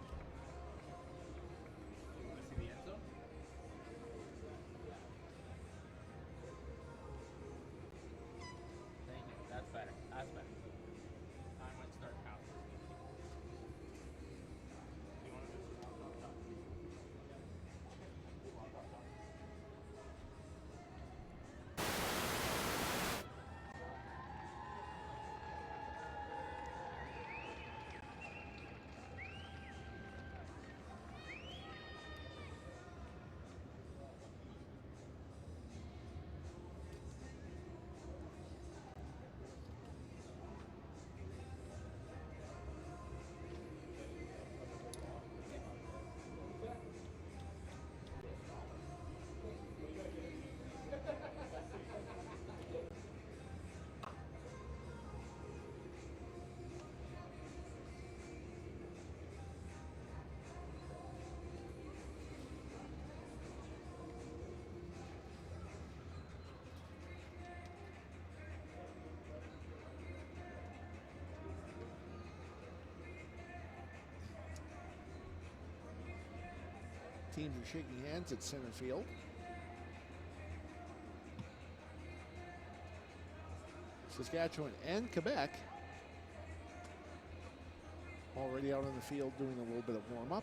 Teams are shaking hands at center field. Saskatchewan and Quebec already out on the field doing a little bit of warm-up.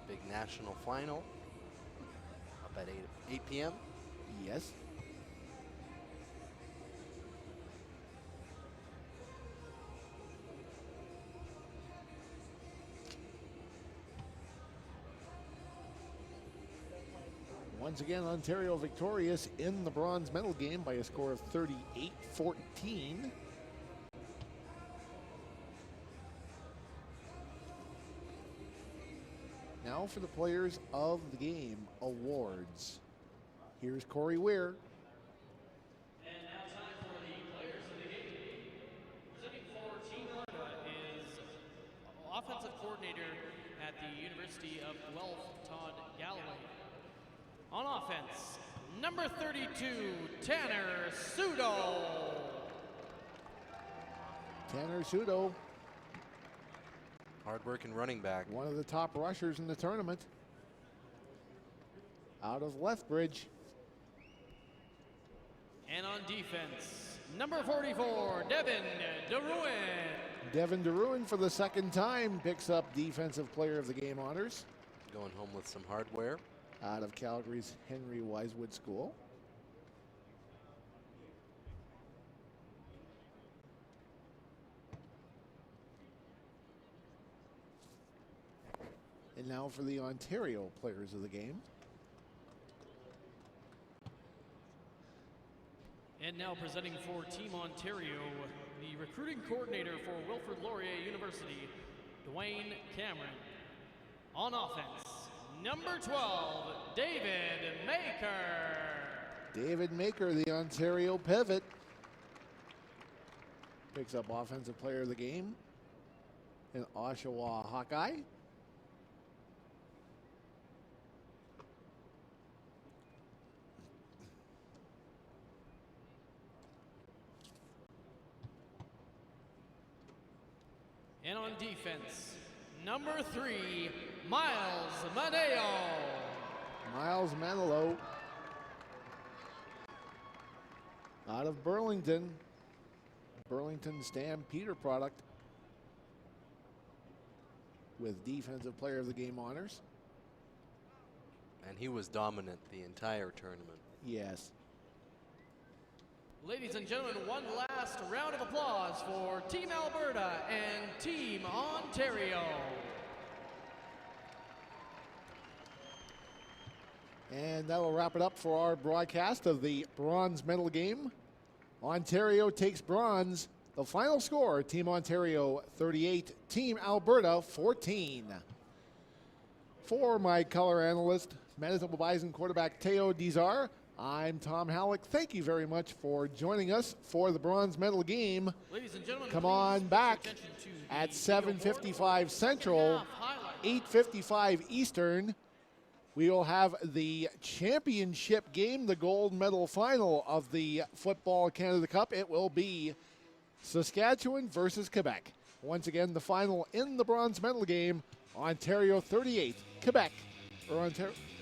Big national final up at 8 p.m. Yes. Once again, Ontario victorious in the bronze medal game by a score of 38-14. Now for the Players of the Game awards. Here's Corey Weir. And now time for the Players of the Game. Presenting for Team Alberta is offensive coordinator at the University of Guelph, Todd Galloway. On offense, number 32, Tanner Sudo. Tanner Sudo. Hard-working running back. One of the top rushers in the tournament. Out of Lethbridge. And on defense, number 44, Devin DeRuin. Devin DeRuin for the second time picks up Defensive Player of the Game honors. Going home with some hardware. Out of Calgary's Henry Wisewood School. And now for the Ontario Players of the Game. And now presenting for Team Ontario, the recruiting coordinator for Wilfrid Laurier University, Dwayne Cameron. On offense, number 12, David Maker. David Maker, the Ontario pivot, picks up Offensive Player of the Game. An Oshawa Hawkeye. And on defense, number 3, Miles Maneo. Miles Manilow. out of Burlington. Burlington Stampeder product with Defensive Player of the Game honors. And he was dominant the entire tournament. Yes. Ladies and gentlemen, one last round of applause for Team Alberta and Team Ontario. And that will wrap it up for our broadcast of the bronze medal game. Ontario takes bronze. The final score, Team Ontario 38, Team Alberta 14. For my color analyst, Manitoba Bison quarterback Teo Dizar, I'm Tom Halleck. Thank you very much for joining us for the bronze medal game. Ladies and gentlemen, come on back at 7:55 Central, 8:55 Eastern. We will have the championship game, the gold medal final of the Football Canada Cup. It will be Saskatchewan versus Quebec. Once again, the final in the bronze medal game, Ontario 38, Quebec, or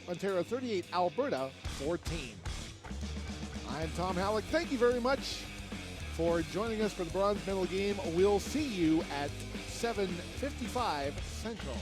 Ontario 38, Alberta 14. I'm Tom Halleck. Thank you very much for joining us for the bronze medal game. We'll see you at 7:55 Central.